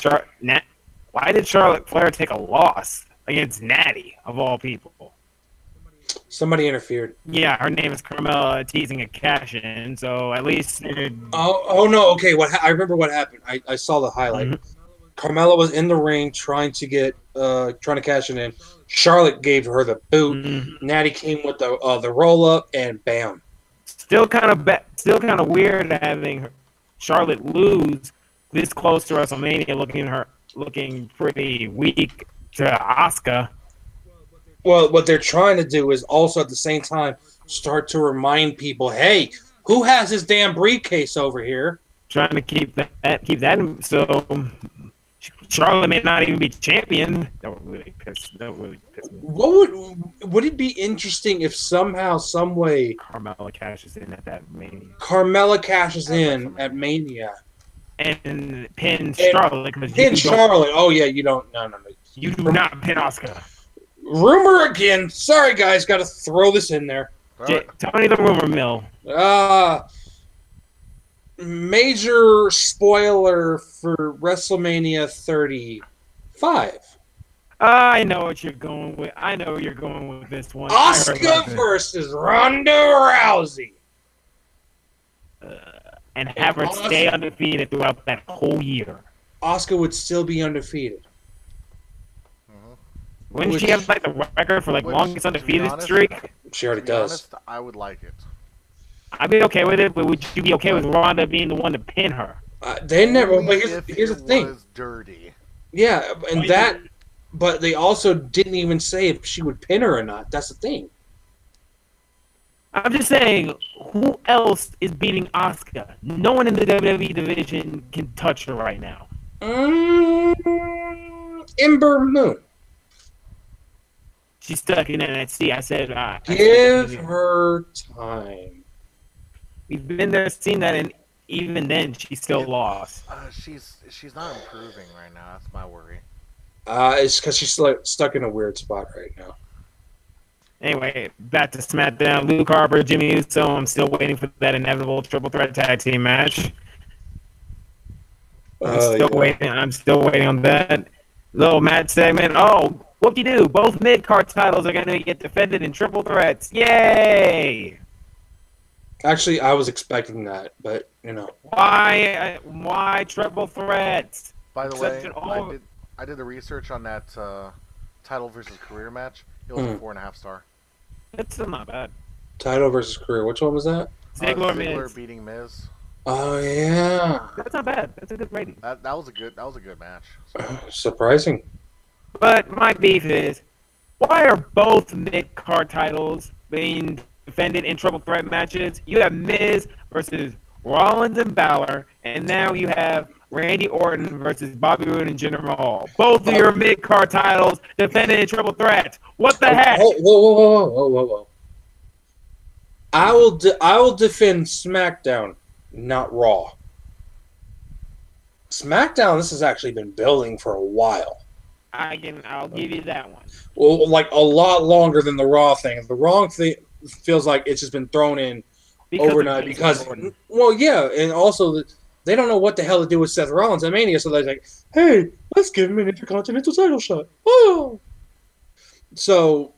S3: why did Charlotte Flair take a loss against Natty, of all people?
S1: Somebody interfered.
S3: Yeah, her name is Carmella teasing a cash-in, so at least...
S1: Oh no, okay, I remember what happened. I saw the highlight. Mm-hmm. Carmella was in the ring trying to cash it in. Charlotte gave her the boot. Mm-hmm. Natty came with the roll up, and bam.
S3: Still kind of weird having Charlotte lose this close to WrestleMania, looking pretty weak to Asuka.
S1: Well, what they're trying to do is also at the same time start to remind people, hey, who has this damn briefcase over here?
S3: Trying to keep that so Charlotte may not even be champion. That would really piss me. Would
S1: it be interesting if somehow, some way
S3: Carmella cashes in at that Mania?
S1: Carmella cashes in at Mania.
S3: And pins Charlotte.
S1: Charlotte. Oh yeah, you don't. No.
S3: You do not pin Asuka.
S1: Rumor again. Sorry guys, got to throw this in there.
S3: Tell me the rumor mill.
S1: Major spoiler for WrestleMania 35.
S3: I know what you're going with. I know you're going with this one.
S1: Asuka versus Ronda Rousey.
S3: And have her stay undefeated throughout that whole year.
S1: Asuka would still be undefeated.
S3: Wouldn't she have like the record for like longest undefeated streak?
S1: She already does.
S2: Honest, I would like it.
S3: I'd be okay with it, but would you be okay with Ronda being the one to pin her?
S1: They never. But here's the thing.
S2: Was dirty.
S1: Yeah, and that. But they also didn't even say if she would pin her or not. That's the thing.
S3: I'm just saying, who else is beating Asuka? No one in the WWE division can touch her right now.
S1: Ember Moon.
S3: She's stuck in NXT. I said,
S1: give her time.
S3: We've been there, seen that, and even then, she still lost.
S2: She's not improving right now. That's my worry.
S1: It's because she's stuck in a weird spot right now.
S3: Anyway, back to SmackDown. Luke Harper, Jimmy Uso. I'm still waiting for that inevitable triple threat tag team match. I'm still waiting on that little match segment. Oh, whoop-de-doo. Both mid-card titles are going to get defended in triple threats. Yay!
S1: Actually, I was expecting that, but, you know.
S3: Why triple threats?
S2: By the way, I did the research on that title versus career match. It was a 4.5 star.
S3: That's still not bad.
S1: Title versus career. Which one was that?
S2: Ziggler beating Miz.
S1: Oh yeah.
S3: That's not bad. That's a good rating.
S2: That was a good match. So.
S1: Surprising.
S3: But my beef is, why are both mid-card titles being defended in triple threat matches? You have Miz versus Rollins and Balor, and now you have Randy Orton versus Bobby Roode and Jinder Mahal. Both of your mid-card titles defended in triple threat. What the heck?
S1: Whoa. I will defend SmackDown, not Raw. SmackDown, this has actually been building for a while.
S3: I'll give you that one.
S1: Well, like a lot longer than the Raw thing. The Raw thing feels like it's just been thrown in
S3: Because
S1: overnight because, well, yeah, and also they don't know what the hell to do with Seth Rollins at Mania, so they're like, hey, let's give him an Intercontinental title shot. Oh! So,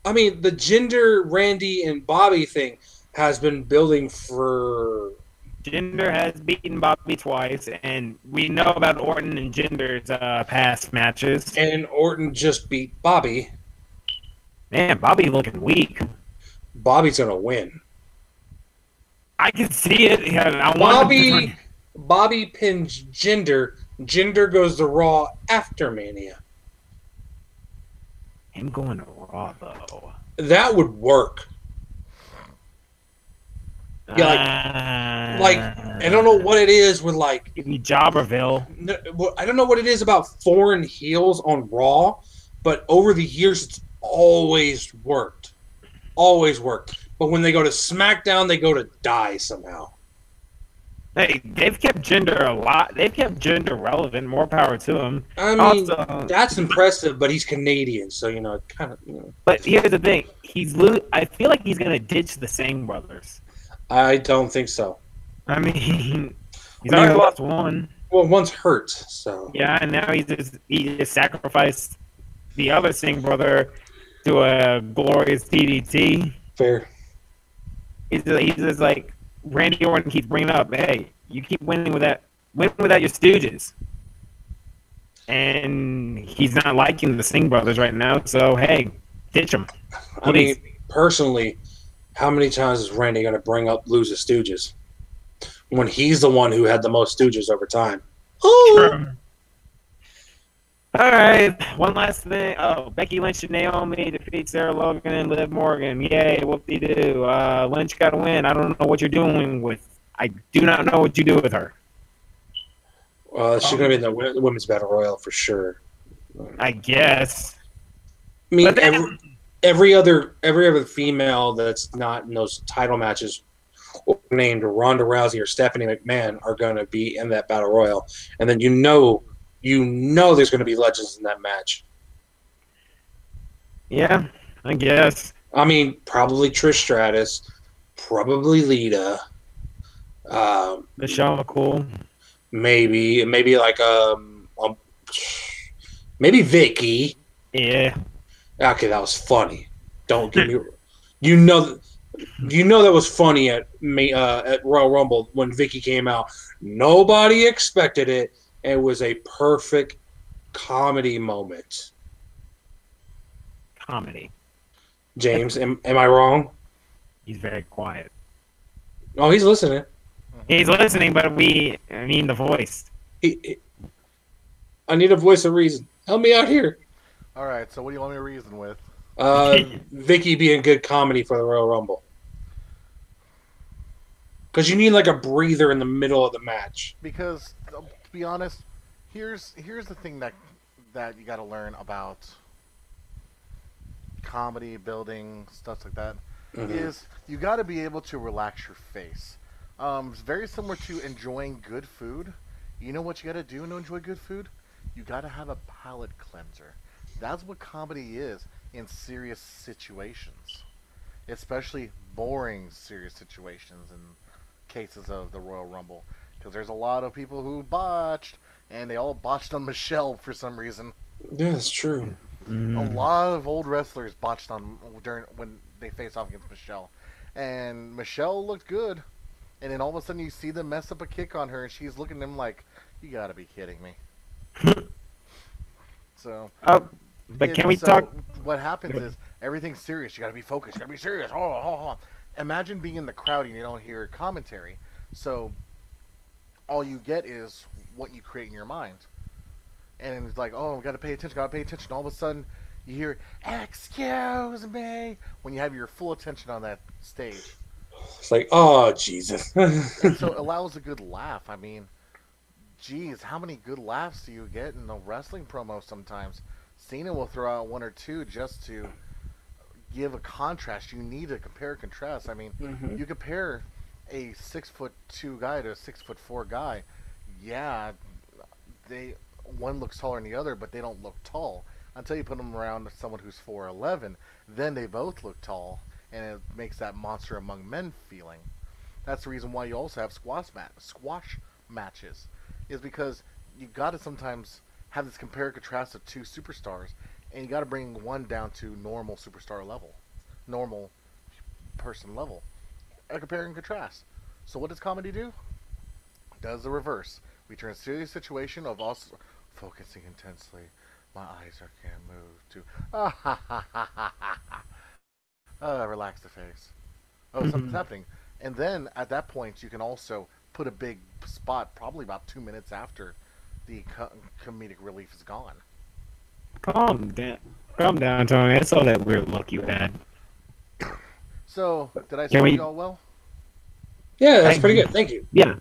S1: I mean, the Jinder, Randy, and Bobby thing has been building for.
S3: Jinder has beaten Bobby twice, and we know about Orton and Jinder's past matches.
S1: And Orton just beat Bobby.
S3: Man, Bobby looking weak.
S1: Bobby's going to win.
S3: I can see it. Yeah,
S1: Bobby pins Jinder. Jinder goes to Raw after Mania.
S3: Him going to Raw, though.
S1: That would work. Yeah, like I don't know what it is with like
S3: give me Jobberville.
S1: I don't know what it is about foreign heels on Raw, but over the years it's always worked. But when they go to SmackDown, they go to die somehow.
S3: Hey, they've kept Jinder a lot. They've kept Jinder relevant. More power to him.
S1: I mean, that's impressive, but he's Canadian, so it kind of.
S3: But here's the thing: I feel like he's gonna ditch the Singh brothers.
S1: I don't think so.
S3: I mean, he's already lost one.
S1: Well, one's hurt, so.
S3: Yeah, and now he just sacrificed the other Singh brother to a glorious DDT.
S1: Fair.
S3: He's just like Randy Orton keeps bringing up. Hey, you keep winning without your Stooges, and he's not liking the Singh brothers right now. So hey, ditch them.
S1: I mean, personally. How many times is Randy going to bring up lose his Stooges when he's the one who had the most Stooges over time? Oh.
S3: True. All right, one last thing. Oh, Becky Lynch and Naomi defeat Sarah Logan and Liv Morgan. Yay, whoop-de-doo. Lynch got to win. I don't know what you're doing with. I do not know what you do with her.
S1: She's going to be in the Women's Battle Royal for sure.
S3: I guess.
S1: I mean, every other female that's not in those title matches named Ronda Rousey or Stephanie McMahon are going to be in that battle royal, and then you know there's going to be legends in that match.
S3: Yeah, I guess.
S1: I mean, probably Trish Stratus, probably Lita,
S3: Michelle McCool,
S1: maybe like maybe Vicky.
S3: Yeah.
S1: Okay, that was funny. Don't give me. You know that was funny at Royal Rumble when Vicky came out. Nobody expected it. It was a perfect comedy moment.
S3: Comedy.
S1: James, am I wrong?
S3: He's very quiet.
S1: Oh, he's listening.
S3: He's listening, but I mean the voice.
S1: I need a voice of reason. Help me out here.
S2: All right, so what do you want me to reason with?
S1: Vicky being good comedy for the Royal Rumble. Because you need like a breather in the middle of the match.
S2: Because, to be honest, here's the thing that you got to learn about comedy, building, stuff like that, is you got to be able to relax your face. It's very similar to enjoying good food. You know what you got to do to enjoy good food? You got to have a palate cleanser. That's what comedy is in serious situations, especially boring serious situations in cases of the Royal Rumble, because there's a lot of people who botched, and they all botched on Michelle for some reason.
S1: Yeah, that's true.
S2: A lot of old wrestlers botched on when they face off against Michelle, and Michelle looked good, and then all of a sudden you see them mess up a kick on her, and she's looking at them like, "You gotta be kidding me." So.
S3: But can we talk?
S2: What happens is everything's serious. You got to be focused. You got to be serious. Imagine being in the crowd and you don't hear commentary. So all you get is what you create in your mind. And it's like, oh, got to pay attention. Got to pay attention. All of a sudden, you hear, "Excuse me," when you have your full attention on that stage.
S1: It's like, oh, Jesus.
S2: And so it allows a good laugh. I mean, geez, how many good laughs do you get in the wrestling promo sometimes? Cena will throw out one or two just to give a contrast. You need to compare and contrast. I mean, you compare a 6'2" guy to a 6'4" guy. Yeah, one looks taller than the other, but they don't look tall until you put them around someone who's 4'11". Then they both look tall, and it makes that monster among men feeling. That's the reason why you also have squash matches, is because you got to sometimes have this compare and contrast of two superstars, and you got to bring one down to normal superstar level, normal person level, a compare and contrast. So what does comedy do? Does the reverse. We turn a serious situation of us focusing intensely. My eyes are can't move to relax the face. Oh, something's happening. And then at that point, you can also put a big spot, probably about 2 minutes after the comedic relief is gone.
S3: Calm down, Tony. I saw that weird look you had.
S2: So, did I sell you all well?
S1: Yeah, that's pretty good. Thank you.
S3: Yeah.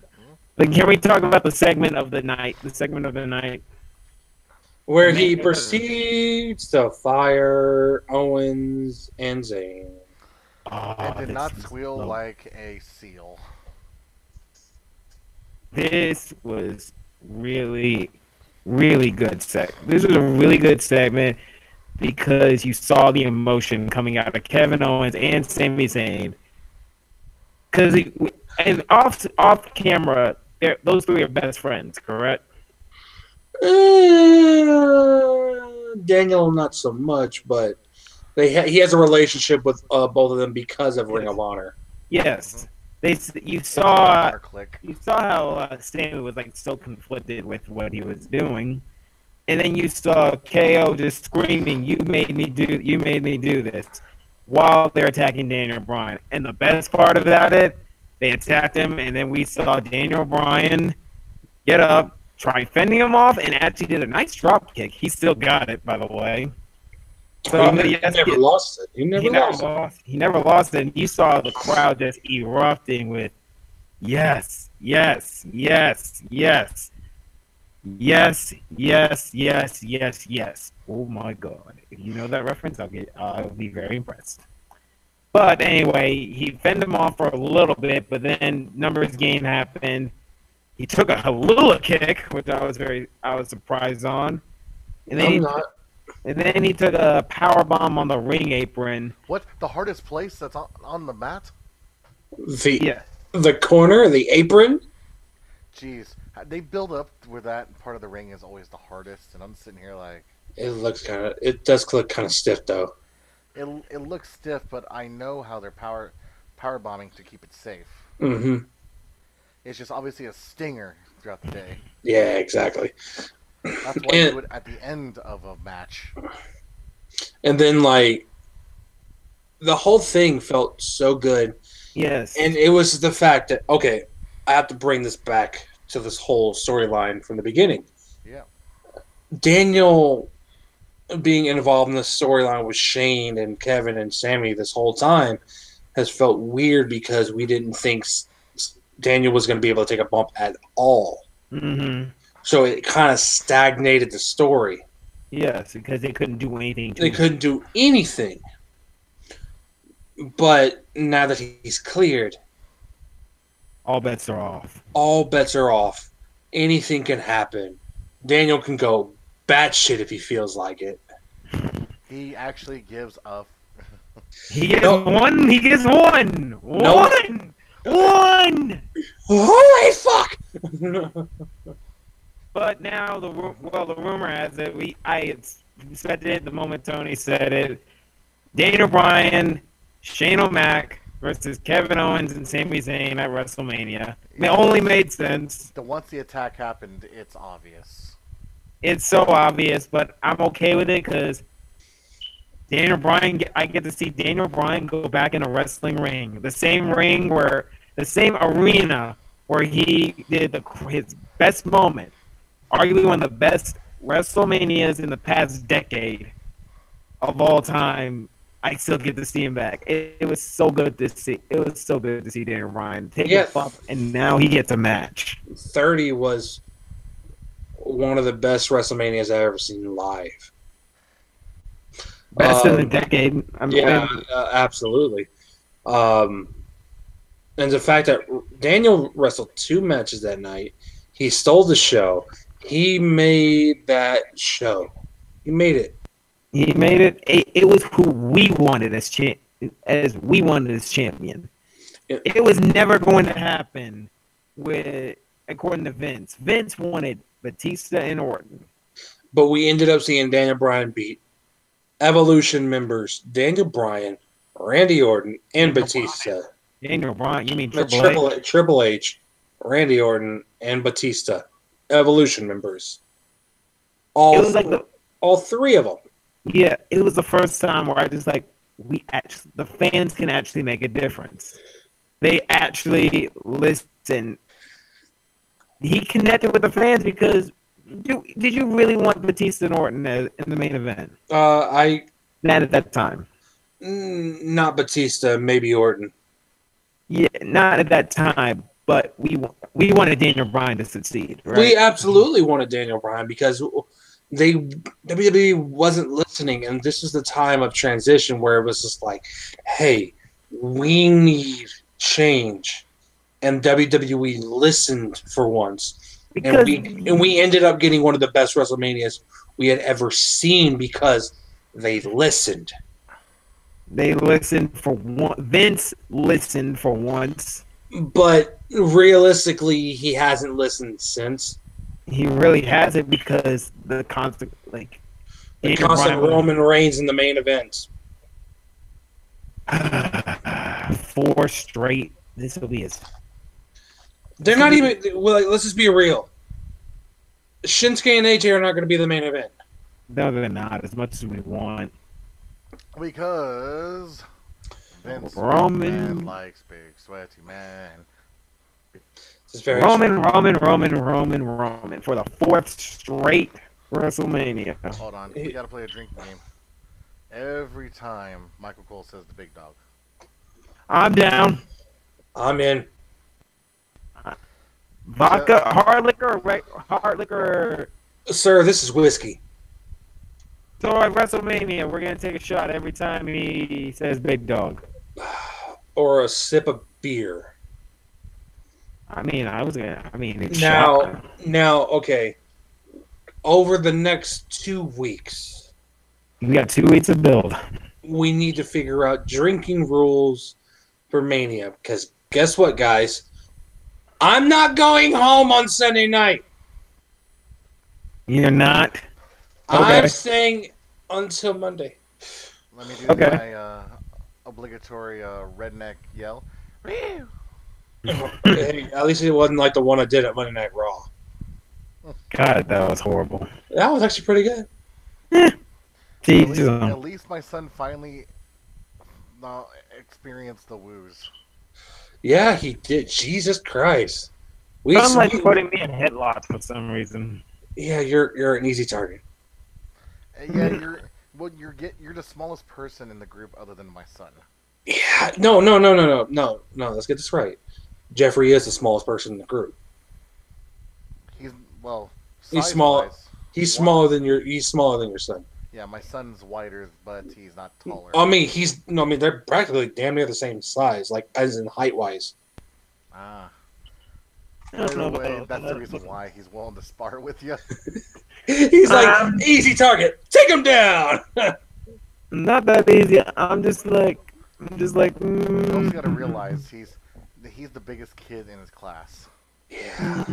S3: But can we talk about the segment of the night? The segment of the night.
S1: Where he proceeds to fire Owens and Zayn.
S2: And did not squeal like a seal.
S3: This was really, really good This was a really good segment because you saw the emotion coming out of Kevin Owens and Sami Zayn. Because and off camera, those three are best friends, correct?
S1: Daniel, not so much, but he has a relationship with both of them because of Ring of Honor.
S3: Yes, you saw how Sami was like so conflicted with what he was doing, and then you saw KO just screaming, "You made me do this," while they're attacking Daniel Bryan. And the best part about it, they attacked him, and then we saw Daniel Bryan get up, try fending him off, and actually did a nice drop kick. He still got it, by the way. So
S1: he never lost it. He
S3: never lost it. And you saw the crowd just erupting with yes, yes, yes, yes, yes, yes, yes, yes, yes. Oh my God! If you know that reference, I'll be very impressed. But anyway, he fended him off for a little bit, but then numbers game happened. He took a Halula kick, which I was surprised on. And then he took a power bomb on the ring apron.
S2: What? The hardest place that's on the mat?
S1: The corner, the apron?
S2: Jeez. They build up where that part of the ring is always the hardest, and I'm sitting here like...
S1: It does look kind of stiff, though.
S2: It looks stiff, but I know how they're power bombing to keep it safe.
S1: Mm-hmm.
S2: It's just obviously a stinger throughout the day.
S1: Yeah, exactly.
S2: That's why you do it at the end of a match.
S1: And then, like, the whole thing felt so good.
S3: Yes.
S1: And it was the fact that, okay, I have to bring this back to this whole storyline from the beginning.
S2: Yeah.
S1: Daniel being involved in the storyline with Shane and Kevin and Sami this whole time has felt weird because we didn't think Daniel was going to be able to take a bump at all.
S3: Mm-hmm.
S1: So it kind of stagnated the story.
S3: Yes, because they couldn't do anything.
S1: They couldn't do anything. But now that he's cleared,
S3: all bets are off.
S1: All bets are off. Anything can happen. Daniel can go batshit if he feels like it.
S2: He actually gives up.
S3: He gets one. He gets one. One. One.
S1: Holy fuck!
S3: But now the rumor has it. I expected it the moment Tony said it. Daniel Bryan, Shane O'Mac versus Kevin Owens and Sami Zayn at WrestleMania. It only made sense.
S2: Once the attack happened, it's obvious.
S3: It's so obvious, but I'm okay with it because Daniel Bryan. I get to see Daniel Bryan go back in a wrestling ring, the same arena where he did his best moment, arguably one of the best WrestleManias in the past decade of all time. I still get to see him back. It was so good to see. It was so good to see Daniel Bryan take a bump, and now he gets a match.
S1: 30 was one of the best WrestleManias I've ever seen live.
S3: Best in the decade.
S1: Absolutely. And the fact that Daniel wrestled 2 matches that night, he stole the show. He made that show. He made it.
S3: He made it. It was who we wanted as champion. It was never going to happen with, according to Vince. Vince wanted Batista and Orton.
S1: But we ended up seeing Daniel Bryan beat Evolution members Daniel Bryan, Randy Orton, and Batista.
S3: Daniel Bryan, you mean
S1: Triple H, Randy Orton, and Batista. Evolution members. All three of them.
S3: Yeah, it was the first time where I just like the fans can actually make a difference. They actually listen. He connected with the fans because did you really want Batista and Orton in the main event?
S1: Not
S3: at that time.
S1: Not Batista, maybe Orton.
S3: Yeah, not at that time. But we wanted Daniel Bryan to succeed. Right?
S1: We absolutely wanted Daniel Bryan because WWE wasn't listening, and this was the time of transition where it was just like, hey, we need change, and WWE listened for once, and we ended up getting one of the best WrestleManias we had ever seen because they listened.
S3: They listened for one. Vince listened for once,
S1: but realistically, he hasn't listened since.
S3: He really hasn't because the constant
S1: Roman Reigns in the main event.
S3: 4 straight. This will be his.
S1: They're not even. Well, let's just be real. Shinsuke and AJ are not going to be the main event.
S3: No, they're not. As much as we want.
S2: Because Vince
S3: Roman
S2: likes big sweaty man.
S3: Roman for the 4th straight WrestleMania.
S2: Hold on, we gotta play a drink game. Every time Michael Cole says the big dog.
S3: I'm down.
S1: I'm in.
S3: Vodka, hard liquor.
S1: Sir, this is whiskey.
S3: So at WrestleMania, we're gonna take a shot every time he says big dog.
S1: Or a sip of beer. Now, okay. Over the next 2 weeks,
S3: we got 2 weeks to build.
S1: We need to figure out drinking rules for Mania. Because guess what, guys? I'm not going home on Sunday night.
S3: You're not?
S1: Okay. I'm staying until Monday.
S2: Let me do my obligatory redneck yell.
S1: Hey, at least it wasn't like the one I did at Monday Night Raw.
S3: God, that was horrible.
S1: That was actually pretty good.
S2: At least my son finally experienced the woos.
S3: Yeah, he did. Jesus Christ. I'm like putting me in headlocks for some reason.
S1: Yeah, you're an easy target.
S2: Yeah, you're the smallest person in the group other than my son.
S1: Yeah, no. Let's get this right. Jeffrey is the smallest person in the group.
S2: He's
S1: small. He's smaller than your son.
S2: Yeah, my son's wider, but he's not taller.
S1: I mean, they're practically damn near the same size, like as in height wise.
S2: Ah. By the way, that's the reason why he's willing to spar with you.
S1: He's like, easy target, take him down.
S3: Not that easy. I'm just like.
S2: You also gotta realize he's the biggest kid in his class.
S1: Yeah.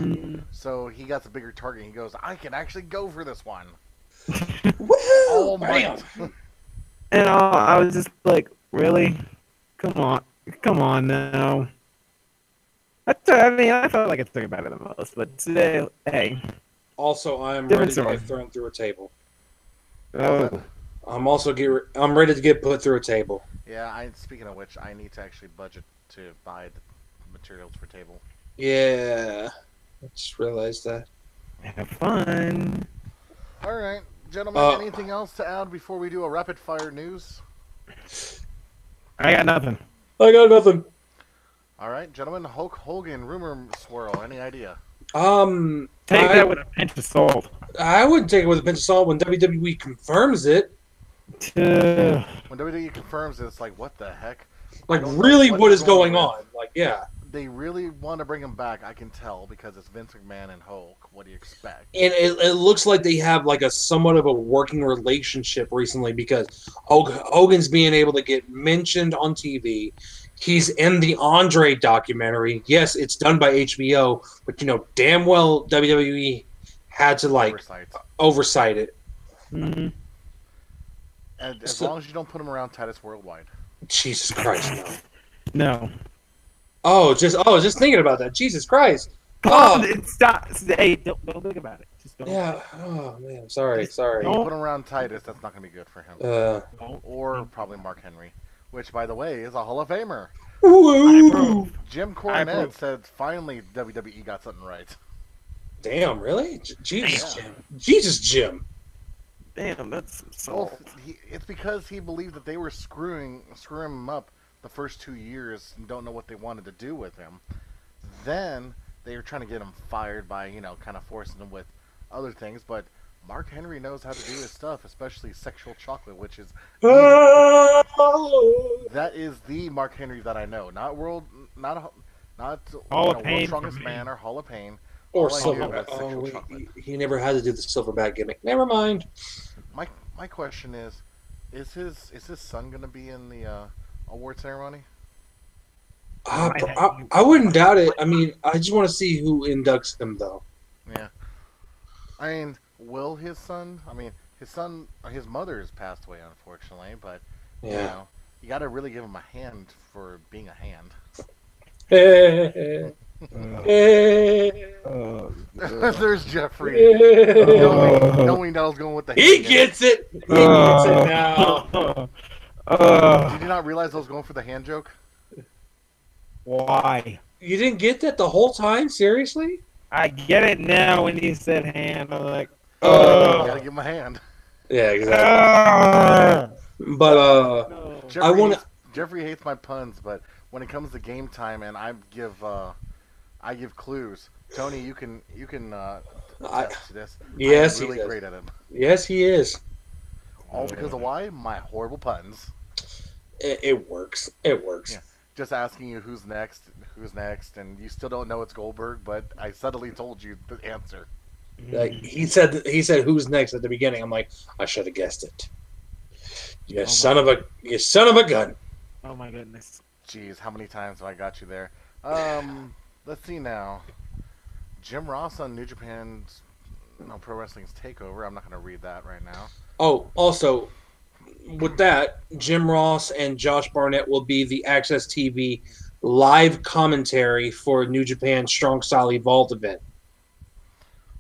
S2: So he got the bigger target. He goes, I can actually go for this one.
S1: Oh my!
S3: And I was just like, really? Come on now. I felt like I took it better than most, but today, hey.
S1: Also, I'm ready to get thrown through a table.
S3: Oh.
S1: I'm ready to get put through a table.
S2: Yeah, speaking of which, I need to actually budget to buy the materials for table.
S1: Yeah, I just realized that.
S3: Have fun.
S2: All right, gentlemen. Anything else to add before we do a rapid fire news?
S3: I got nothing.
S2: All right, gentlemen. Hulk Hogan rumor swirl. Any idea?
S3: Take that with a pinch of salt.
S1: I would take it with a pinch of salt when WWE confirms it.
S2: When WWE confirms it, it's like, what the heck?
S1: Like, really, what is going on? Like, yeah.
S2: they really want to bring him back. I can tell because it's Vince McMahon and Hulk. What do you expect?
S1: And it looks like they have like a somewhat of a working relationship recently because Hogan's being able to get mentioned on TV. He's in the Andre documentary. Yes, it's done by HBO, but damn well WWE had to like oversight it.
S3: Mm-hmm.
S2: And as long as you don't put him around Titus Worldwide.
S1: Jesus Christ, no.
S3: No.
S1: Just thinking about that. Jesus Christ.
S3: Oh, stop. Hey, don't think about it. Just don't.
S1: Yeah. Oh man. Sorry.
S2: If you put him around Titus, that's not going to be good for him. Or probably Mark Henry, which, by the way, is a Hall of Famer.
S1: Woo!
S2: Jim Cornette said finally WWE got something right.
S1: Damn, really? Jesus, Jim. Jesus, Jim.
S3: Damn, that's so.
S2: Well, it's because he believed that they were screwing him up the first 2 years and don't know what they wanted to do with him. Then they were trying to get him fired by, kind of forcing him with other things. But Mark Henry knows how to do his stuff, especially sexual chocolate, which is that is the Mark Henry that I know. Not World's Strongest Man or Hall of Pain.
S1: Or Silverback. He never had to do the Silverback gimmick. Never mind.
S2: My question is his son going to be in the award ceremony?
S1: I wouldn't doubt it. I mean, I just want to see who inducts him, though.
S2: Yeah. I mean, will his son? I mean, his mother has passed away, unfortunately, but you got to really give him a hand for being a hand. There's Jeffrey. Knowing that I was going with the hand.
S1: He gets it. He gets it now.
S2: Did you not realize I was going for the hand joke?
S3: Why?
S1: You didn't get that the whole time? Seriously?
S3: I get it now when you said hand. I'm like,
S2: you gotta give him a hand.
S1: Yeah, exactly. But I want to.
S2: Jeffrey hates my puns, but when it comes to game time, and I give clues. Tony, you can attest to this.
S1: Yes,
S2: I'm really great at it.
S1: Yes, he is.
S2: All because of why? My horrible puns.
S1: It works. It works.
S2: Yeah. Just asking you who's next, and you still don't know it's Goldberg, but I subtly told you the answer.
S1: Like he said who's next at the beginning. I'm like, I should have guessed it. You son of a gun.
S3: Oh my goodness.
S2: Jeez, how many times have I got you there? Let's see now. Jim Ross on New Japan's Pro Wrestling's Takeover. I'm not going to read that right now.
S1: Oh, also, with that, Jim Ross and Josh Barnett will be the Access TV live commentary for New Japan's Strong Style Evolved event.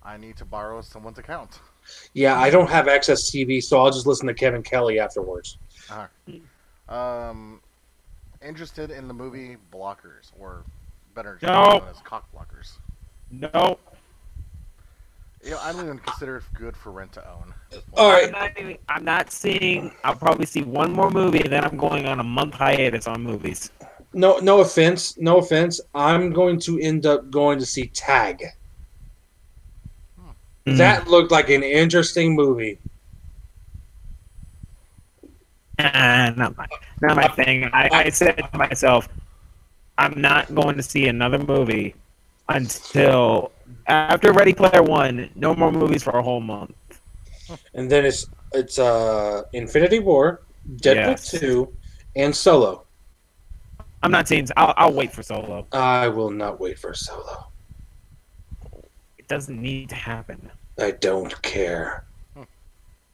S2: I need to borrow someone's account.
S1: Yeah, I don't have Access TV, so I'll just listen to Kevin Kelly afterwards.
S2: All right. Interested in the movie Blockers, or better known as Cock Blockers?
S3: No.
S2: I don't even consider it good for rent to own.
S1: All right.
S3: I'm not seeing. I'll probably see one more movie, and then I'm going on a month hiatus on movies.
S1: No offense. I'm going to end up going to see Tag. That looked like an interesting movie.
S3: Not my thing. I said to myself, I'm not going to see another movie until after Ready Player One. No more movies for a whole month.
S1: And then it's Infinity War, Deadpool 2, and Solo.
S3: I'm not seeing. I'll wait for Solo.
S1: I will not wait for Solo.
S3: It doesn't need to happen.
S1: I don't care.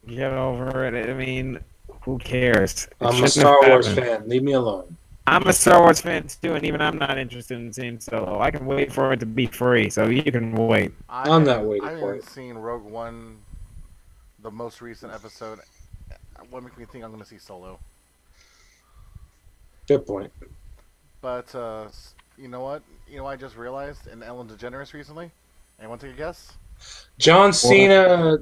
S3: Get over it. I mean, who cares?
S1: I'm a Star Wars fan. Leave me alone.
S3: I'm a Star Wars fan too, and even I'm not interested in seeing Solo. I can wait for it to be free, so you can wait.
S1: I'm not waiting
S2: for it. I haven't seen Rogue One, the most recent episode. What makes me think I'm going to see Solo?
S1: Good point.
S2: But you know what? I just realized in Ellen DeGeneres recently. Anyone take a guess?
S1: John Cena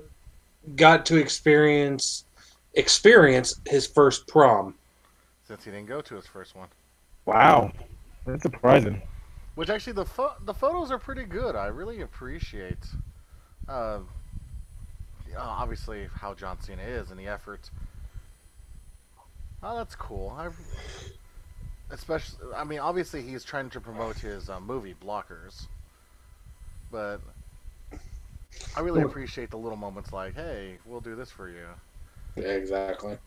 S1: got to experience his first prom.
S2: Since he didn't go to his first one.
S3: Wow. That's surprising.
S2: Which actually, the photos are pretty good. I really appreciate, obviously, how John Cena is and the effort. Oh, that's cool. especially, I mean, obviously he's trying to promote his movie Blockers, but I really appreciate the little moments like, "Hey, we'll do this for you."
S1: Yeah, exactly.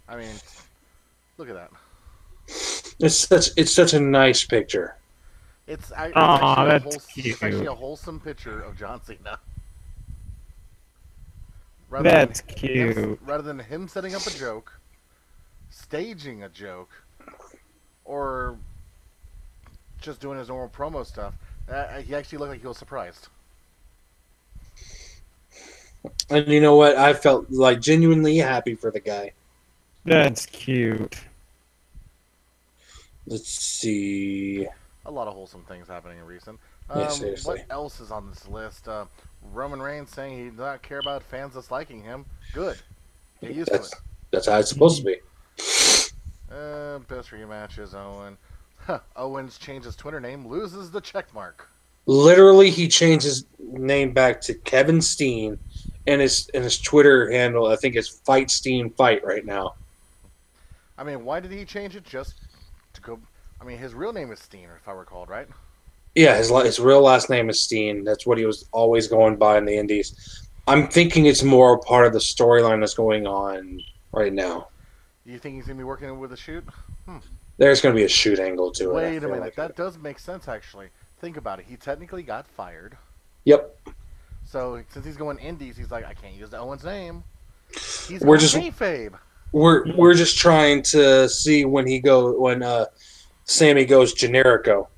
S2: I mean, look at that.
S1: It's such a nice picture.
S2: It's
S3: Oh,
S2: actually a
S3: that's
S2: it's actually
S3: cute.
S2: a wholesome picture of John Cena,
S3: That's cute.
S2: rather than him setting up a joke, staging a joke, or just doing his normal promo stuff. He actually looked like he was surprised.
S1: And you know what? I felt like genuinely happy for the guy.
S3: That's cute.
S1: Let's see.
S2: A lot of wholesome things happening in recent.
S1: Yeah, seriously.
S2: What else is on this list? Roman Reigns saying he does not care about fans disliking him. Good. Get used to it.
S1: That's how it's supposed to be.
S2: Best rematch is Owen. Owens changes Twitter name, loses the check mark.
S1: Literally, he changed his name back to Kevin Steen, and his Twitter handle, I think, is Fight Steen Fight right now.
S2: I mean, why did he change it? Just to go. I mean, his real name is Steen, if I recall, right?
S1: Yeah, his real last name is Steen. That's what he was always going by in the Indies. I'm thinking it's more a part of the storyline that's going on right now.
S2: Do you think he's gonna be working with a shoot?
S1: There's going to be a shoot angle to it.
S2: Wait a minute. That does make sense, actually. Think about it. He technically got fired.
S1: Yep.
S2: So since he's going indies, he's like, I can't use the Owens name. He's
S1: We're
S2: going
S1: just
S2: kayfabe.
S1: we're just trying to see when Sammy goes generico.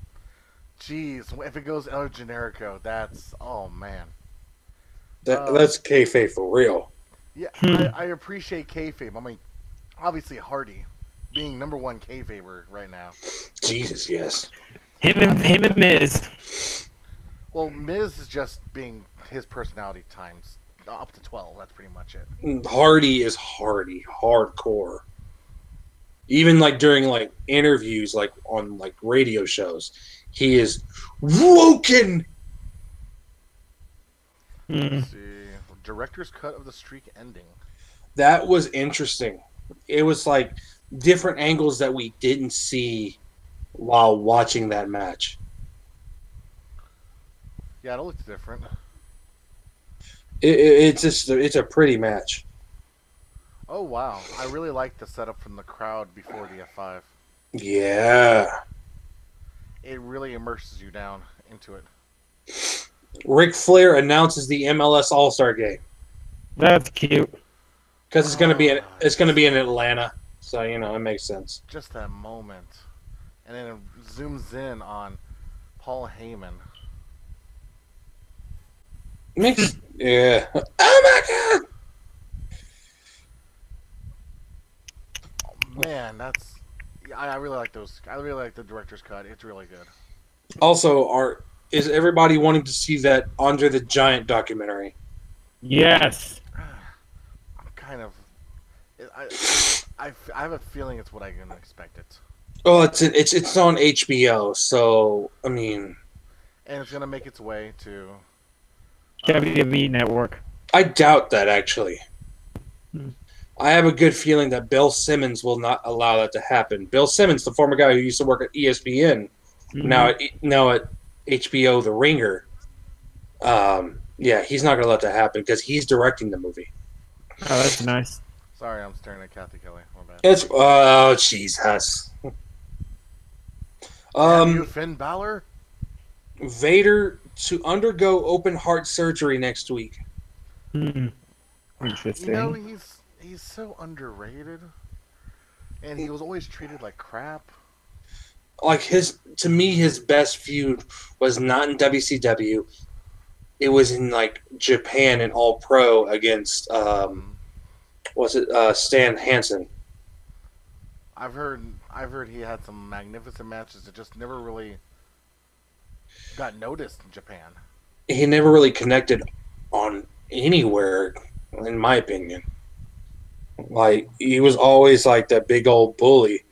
S2: Jeez, if it goes El Generico, that's man.
S1: That's kayfabe for real.
S2: Yeah, I appreciate kayfabe. I mean, obviously Hardy being number one kayfaber right now.
S1: Jesus, yes.
S3: Him and Miz.
S2: Well, Miz is just being his personality times up to 12. That's pretty much it.
S1: Hardy is hardcore. Even like during like interviews, like on like radio shows, he is woken.
S2: Let's see, director's cut of the streak ending.
S1: That was interesting. It was like different angles that we didn't see while watching that match.
S2: Yeah, it looks different.
S1: It's a pretty match.
S2: Oh wow, I really like the setup from the crowd before the F5.
S1: Yeah.
S2: It really immerses you down into it.
S1: Ric Flair announces the MLS All-Star Game
S3: That's cute.
S1: because it's gonna be in Atlanta, so you know it makes sense.
S2: Just that moment, and then it zooms in on Paul Heyman.
S1: Yeah. Oh my god.
S2: Man, that's I really like those. I really like the director's cut. It's really good.
S1: Also, is everybody wanting to see that Andre the Giant documentary?
S3: Yes.
S2: I'm kind of. I have a feeling it's what I'm gonna expect it.
S1: Oh, it's on HBO, so I mean,
S2: And it's gonna make its way to.
S3: WWE Network.
S1: I doubt that actually.
S3: Hmm.
S1: I have a good feeling that Bill Simmons will not allow that to happen. Bill Simmons, the former guy who used to work at ESPN, now at HBO The Ringer. Yeah, he's not going to let that happen because he's directing the movie.
S3: Oh, that's nice.
S2: Sorry, I'm staring at Kathy Kelly. My bad.
S1: It's oh Jesus.
S2: Damn you, Finn Balor.
S1: Vader to undergo open heart surgery next week.
S3: Interesting.
S2: You know, he's so underrated, and he was always treated like crap.
S1: Like his best feud was not in WCW. It was in like Japan and All Pro against Stan Hansen.
S2: I've heard he had some magnificent matches that just never really got noticed in Japan.
S1: He never really connected on anywhere, in my opinion. Like he was always like that big old bully.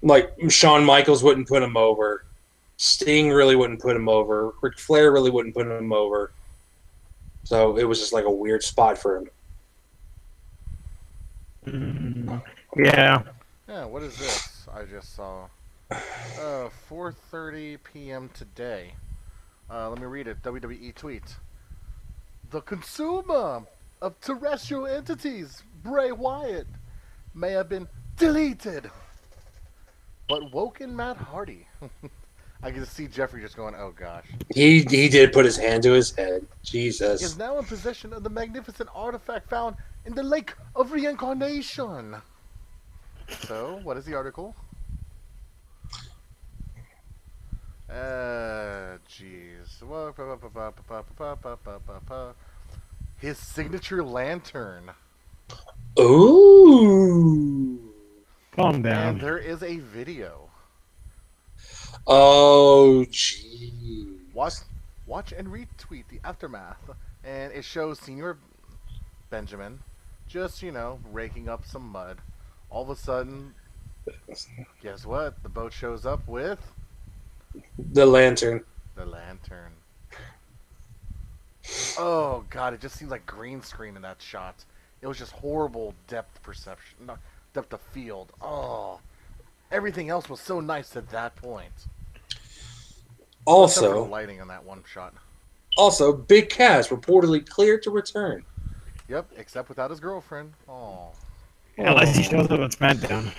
S1: Like Shawn Michaels wouldn't put him over. Sting really wouldn't put him over. Ric Flair really wouldn't put him over. So it was just like a weird spot for him.
S3: Yeah.
S2: Yeah, what is this? I just saw. 4:30 p.m. today. Let me read it. WWE tweet. The consumer of terrestrial entities, Bray Wyatt, may have been deleted, but woken Matt Hardy. I can see Jeffrey just going, "Oh gosh."
S1: He did put his hand to his head. Jesus.
S2: Is now in possession of the magnificent artifact found in the Lake of Reincarnation. So, what is the article? Jeez. His signature lantern.
S1: Ooh.
S3: Calm down.
S2: And there is a video.
S1: Oh, gee.
S2: Watch and retweet the aftermath. And it shows Senior Benjamin just, raking up some mud. All of a sudden, guess what? The boat shows up with
S1: The lantern.
S2: the lantern. Oh god, it just seemed like green screen in that shot. It was just horrible depth perception, not depth of field. Oh, everything else was so nice at that point. Except for the
S1: Also,
S2: lighting on that one shot.
S1: Big Cass reportedly cleared to return.
S2: Yep, except without his girlfriend. Oh,
S3: Unless he shows up on SmackDown.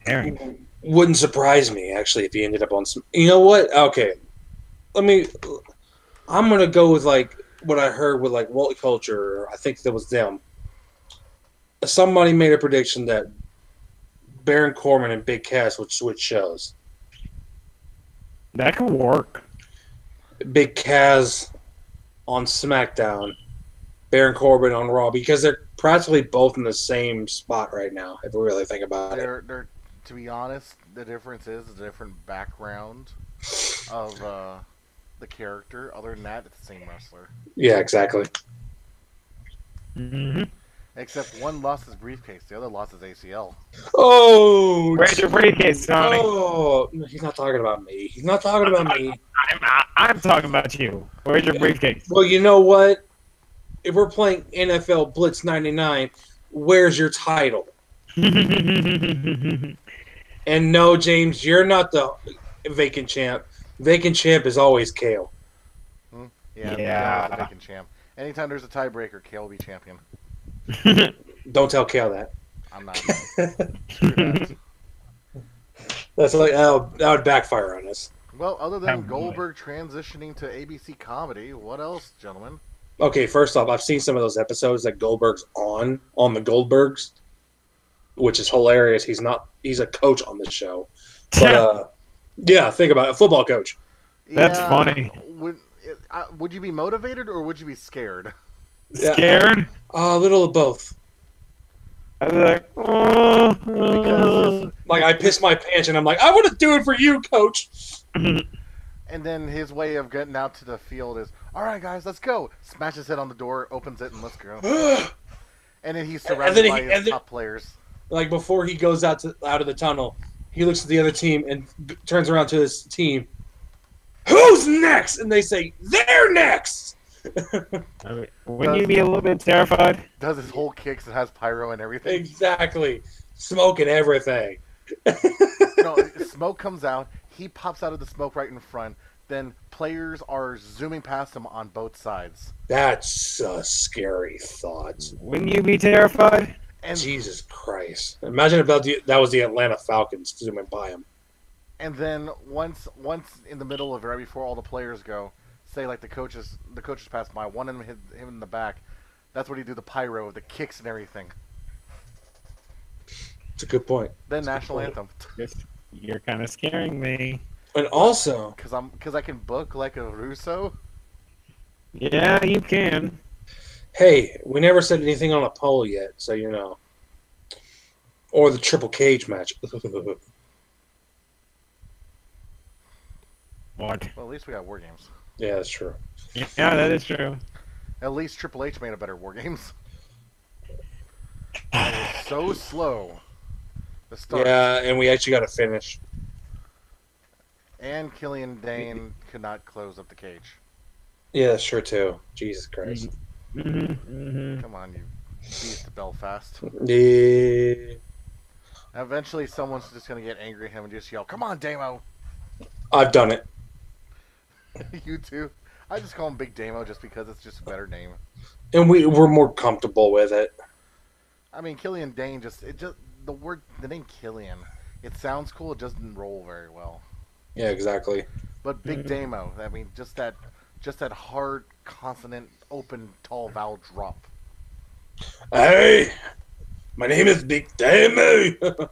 S3: Herring.
S1: Wouldn't surprise me, actually, if he ended up on some. You know what? Okay. I'm going to go with, like, what I heard with, like, Walt Culture. I think that was them. Somebody made a prediction that Baron Corbin and Big Cass would switch shows.
S3: That could work.
S1: Big Cass on SmackDown, Baron Corbin on Raw, because they're practically both in the same spot right now, if we really think about it.
S2: they're to be honest, the difference is a different background of the character. Other than that, it's the same wrestler.
S1: Yeah, exactly.
S3: Mm-hmm.
S2: Except one lost his briefcase, the other lost his ACL.
S1: Oh,
S3: Where's your briefcase, Tony?
S1: oh, he's not talking about me. He's not talking about me.
S3: I'm talking about you. Where's your briefcase?
S1: Well, you know what? If we're playing NFL Blitz 99, where's your title? And no, James, you're not the vacant champ. Vacant champ is always Kale.
S2: Yeah,
S3: Yeah.
S2: the vacant champ. Anytime there's a tiebreaker, Kale will be champion.
S1: Don't tell Kale that.
S2: I'm not. Screw that.
S1: That's like that would backfire on us.
S2: Well, other than
S3: Probably.
S2: Goldberg transitioning to ABC comedy, what else, gentlemen?
S1: Okay, first off, I've seen some of those episodes that Goldberg's on the Goldbergs, which is hilarious. He's a coach on this show. But yeah, think about it, a football coach.
S3: That's funny.
S2: Would you be motivated or would you be scared?
S3: Scared?
S1: A little of both.
S3: I was like, oh.
S2: Because
S1: Like I pissed my pants and I'm like, I want to do it for you, coach.
S2: and then his way of getting out to the field is, all right, guys, let's go. Smash his head on the door, opens it, and let's go. And then he's surrounded by his top players.
S1: Like before he goes out of the tunnel, he looks at the other team and turns around to his team. Who's next? And they say, they're next.
S3: Wouldn't you be a little bit terrified?
S2: Does his whole kicks and has pyro and everything.
S1: Exactly. Smoke and everything.
S2: No, smoke comes out. He pops out of the smoke right in front. Then players are zooming past him on both sides.
S1: That's a scary thought.
S3: Wouldn't you be terrified?
S2: And
S1: Jesus Christ. Imagine if that was the Atlanta Falcons zooming by him.
S2: and then once in the middle of it, right before all the players go, say like the coaches pass by, one of them hit him in the back. That's what he do, the pyro, the kicks and everything.
S1: It's a good point.
S2: Then national anthem.
S3: You're kind of scaring me.
S1: And also,
S2: Because I can book like a Russo.
S3: Yeah, you can.
S1: hey, we never said anything on a poll yet, so you know. Or the triple cage match.
S3: What?
S2: Well, at least we got War Games.
S1: Yeah, that's true.
S3: Yeah, that is true.
S2: At least Triple H made a better War Games. It was so slow. The start.
S1: Yeah, and we actually got to finish.
S2: And Killian Dane could not close up the cage.
S1: Yeah, that's true too. Jesus Christ.
S3: Mm-hmm.
S2: Come on, you beast of Belfast.
S1: Yeah.
S2: Eventually, someone's just gonna get angry at him and just yell, "Come on, Damo!"
S1: I've done it.
S2: You too. I just call him Big Damo just because it's just a better name.
S1: And we're more comfortable with it.
S2: I mean, Killian Dane the name Killian. It sounds cool. It doesn't roll very well.
S1: Yeah, exactly.
S2: But Big Damo. I mean, just that hard consonant, open, tall vowel drop.
S1: Hey, my name is Big Damo.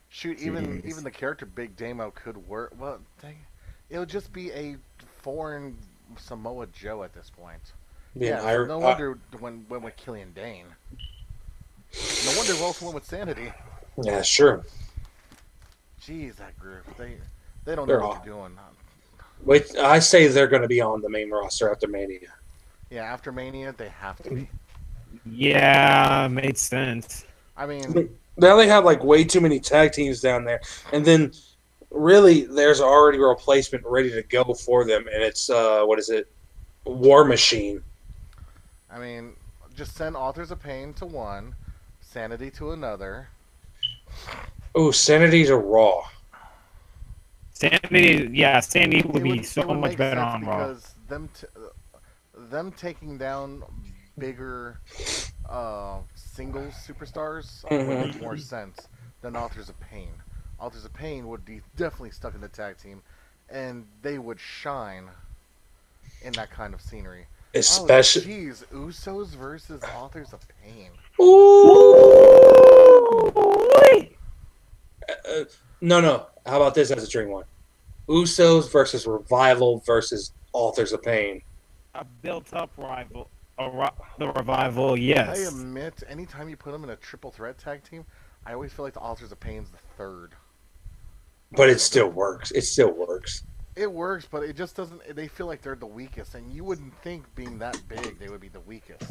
S2: Shoot, even the character Big Damo could work. Well, dang, it would just be a foreign Samoa Joe at this point.
S1: Yeah,
S2: so no wonder when went with Killian Dane. No wonder we also went with Sanity.
S1: Yeah, sure.
S2: Jeez, that group. They don't know what they're doing.
S1: Wait, I say they're going to be on the main roster after Mania.
S2: Yeah, after Mania, they have to be.
S3: Yeah, makes sense.
S2: I mean,
S1: now they have like way too many tag teams down there, and then really there's already a replacement ready to go for them, and it's what is it? War Machine.
S2: I mean, just send Authors of Pain to one, Sanity to another.
S1: Oh, Sanity to Raw.
S3: Sanity would be so much better on Raw.
S2: Because them taking down bigger singles superstars would make more sense than Authors of Pain. Authors of Pain would be definitely stuck in the tag team, and they would shine in that kind of scenery.
S1: Especially,
S2: jeez, Usos versus Authors of Pain.
S1: No. How about this as a dream one? Usos versus Revival versus Authors of Pain.
S3: A built-up rival. The Revival, yes.
S2: I admit, anytime you put them in a triple threat tag team, I always feel like the Authors of Pain's the third.
S1: But it still works. It still works.
S2: It works, but it just doesn't. They feel like they're the weakest, and you wouldn't think being that big they would be the weakest.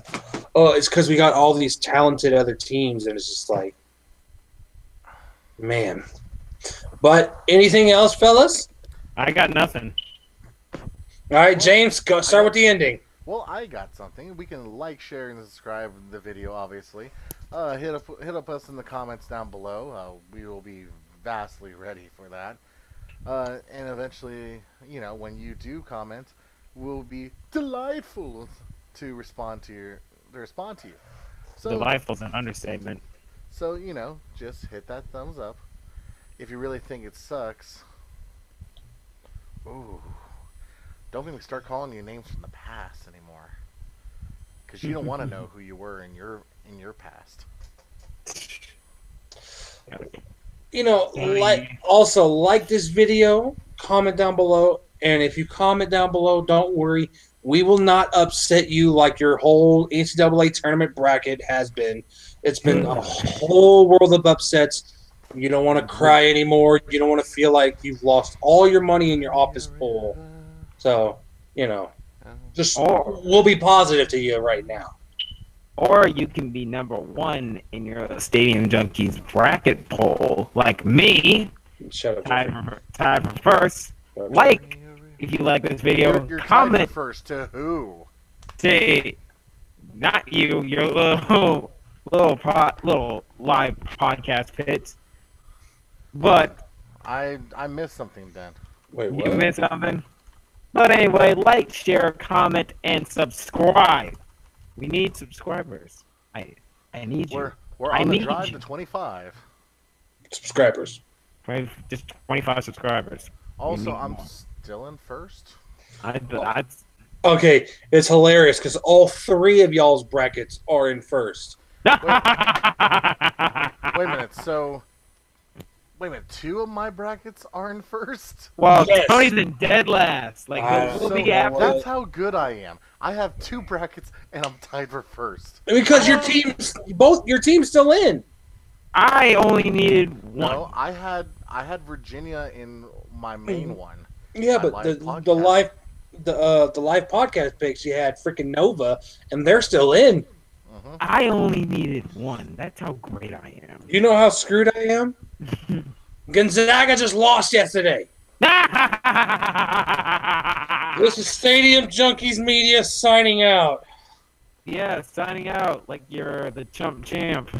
S1: Oh, it's because we got all these talented other teams, and it's just like, man. But anything else, fellas?
S3: I got nothing.
S1: All right, James, go start with the ending.
S2: Well, I got something. We can like, share, and subscribe the video, obviously. Hit up us in the comments down below. We will be vastly ready for that. And eventually, you know, when you do comment, we'll be delightful to respond to you. So,
S3: Delightful's an understatement.
S2: So, you know, just hit that thumbs up. If you really think it sucks, ooh, don't even start calling you names from the past anymore, because you don't want to know who you were in your past.
S1: You know, like this video, comment down below, and if you comment down below, don't worry, we will not upset you like your whole NCAA tournament bracket has been. It's been a whole world of upsets. You don't want to cry anymore. You don't want to feel like you've lost all your money in your office pool. So, you know, we'll be positive to you right now.
S3: Or you can be #1 in your Stadium Junkies bracket poll, like me.
S1: Shut up.
S3: Tied for first. Like, if you like this video,
S2: you're
S3: comment.
S2: First to who?
S3: Say, not you. Your little live podcast pits. But
S2: I missed something, Dan.
S1: Wait, what?
S3: You missed something? But anyway, like, share, comment, and subscribe. We need subscribers. I need you.
S2: We're on the drive to 25
S1: subscribers.
S3: Just 25 subscribers.
S2: Also, I'm still in first.
S1: Okay, it's hilarious because all 3 of y'all's brackets are in first.
S2: Wait a minute. So, wait a minute. 2 of my brackets are in first.
S3: Well, yes. Tony's in dead last. Like,
S2: that's how good I am. I have 2 brackets and I'm tied for first.
S1: Because your team's still in.
S3: I only needed 1.
S2: No, I had Virginia in my main one.
S1: Yeah, but the live podcast picks you had freaking Nova, and they're still in.
S3: I only needed 1. That's how great I am.
S1: You know how screwed I am? Gonzaga just lost yesterday. This is Stadium Junkies Media signing out.
S3: Yeah, signing out like you're the chump champ.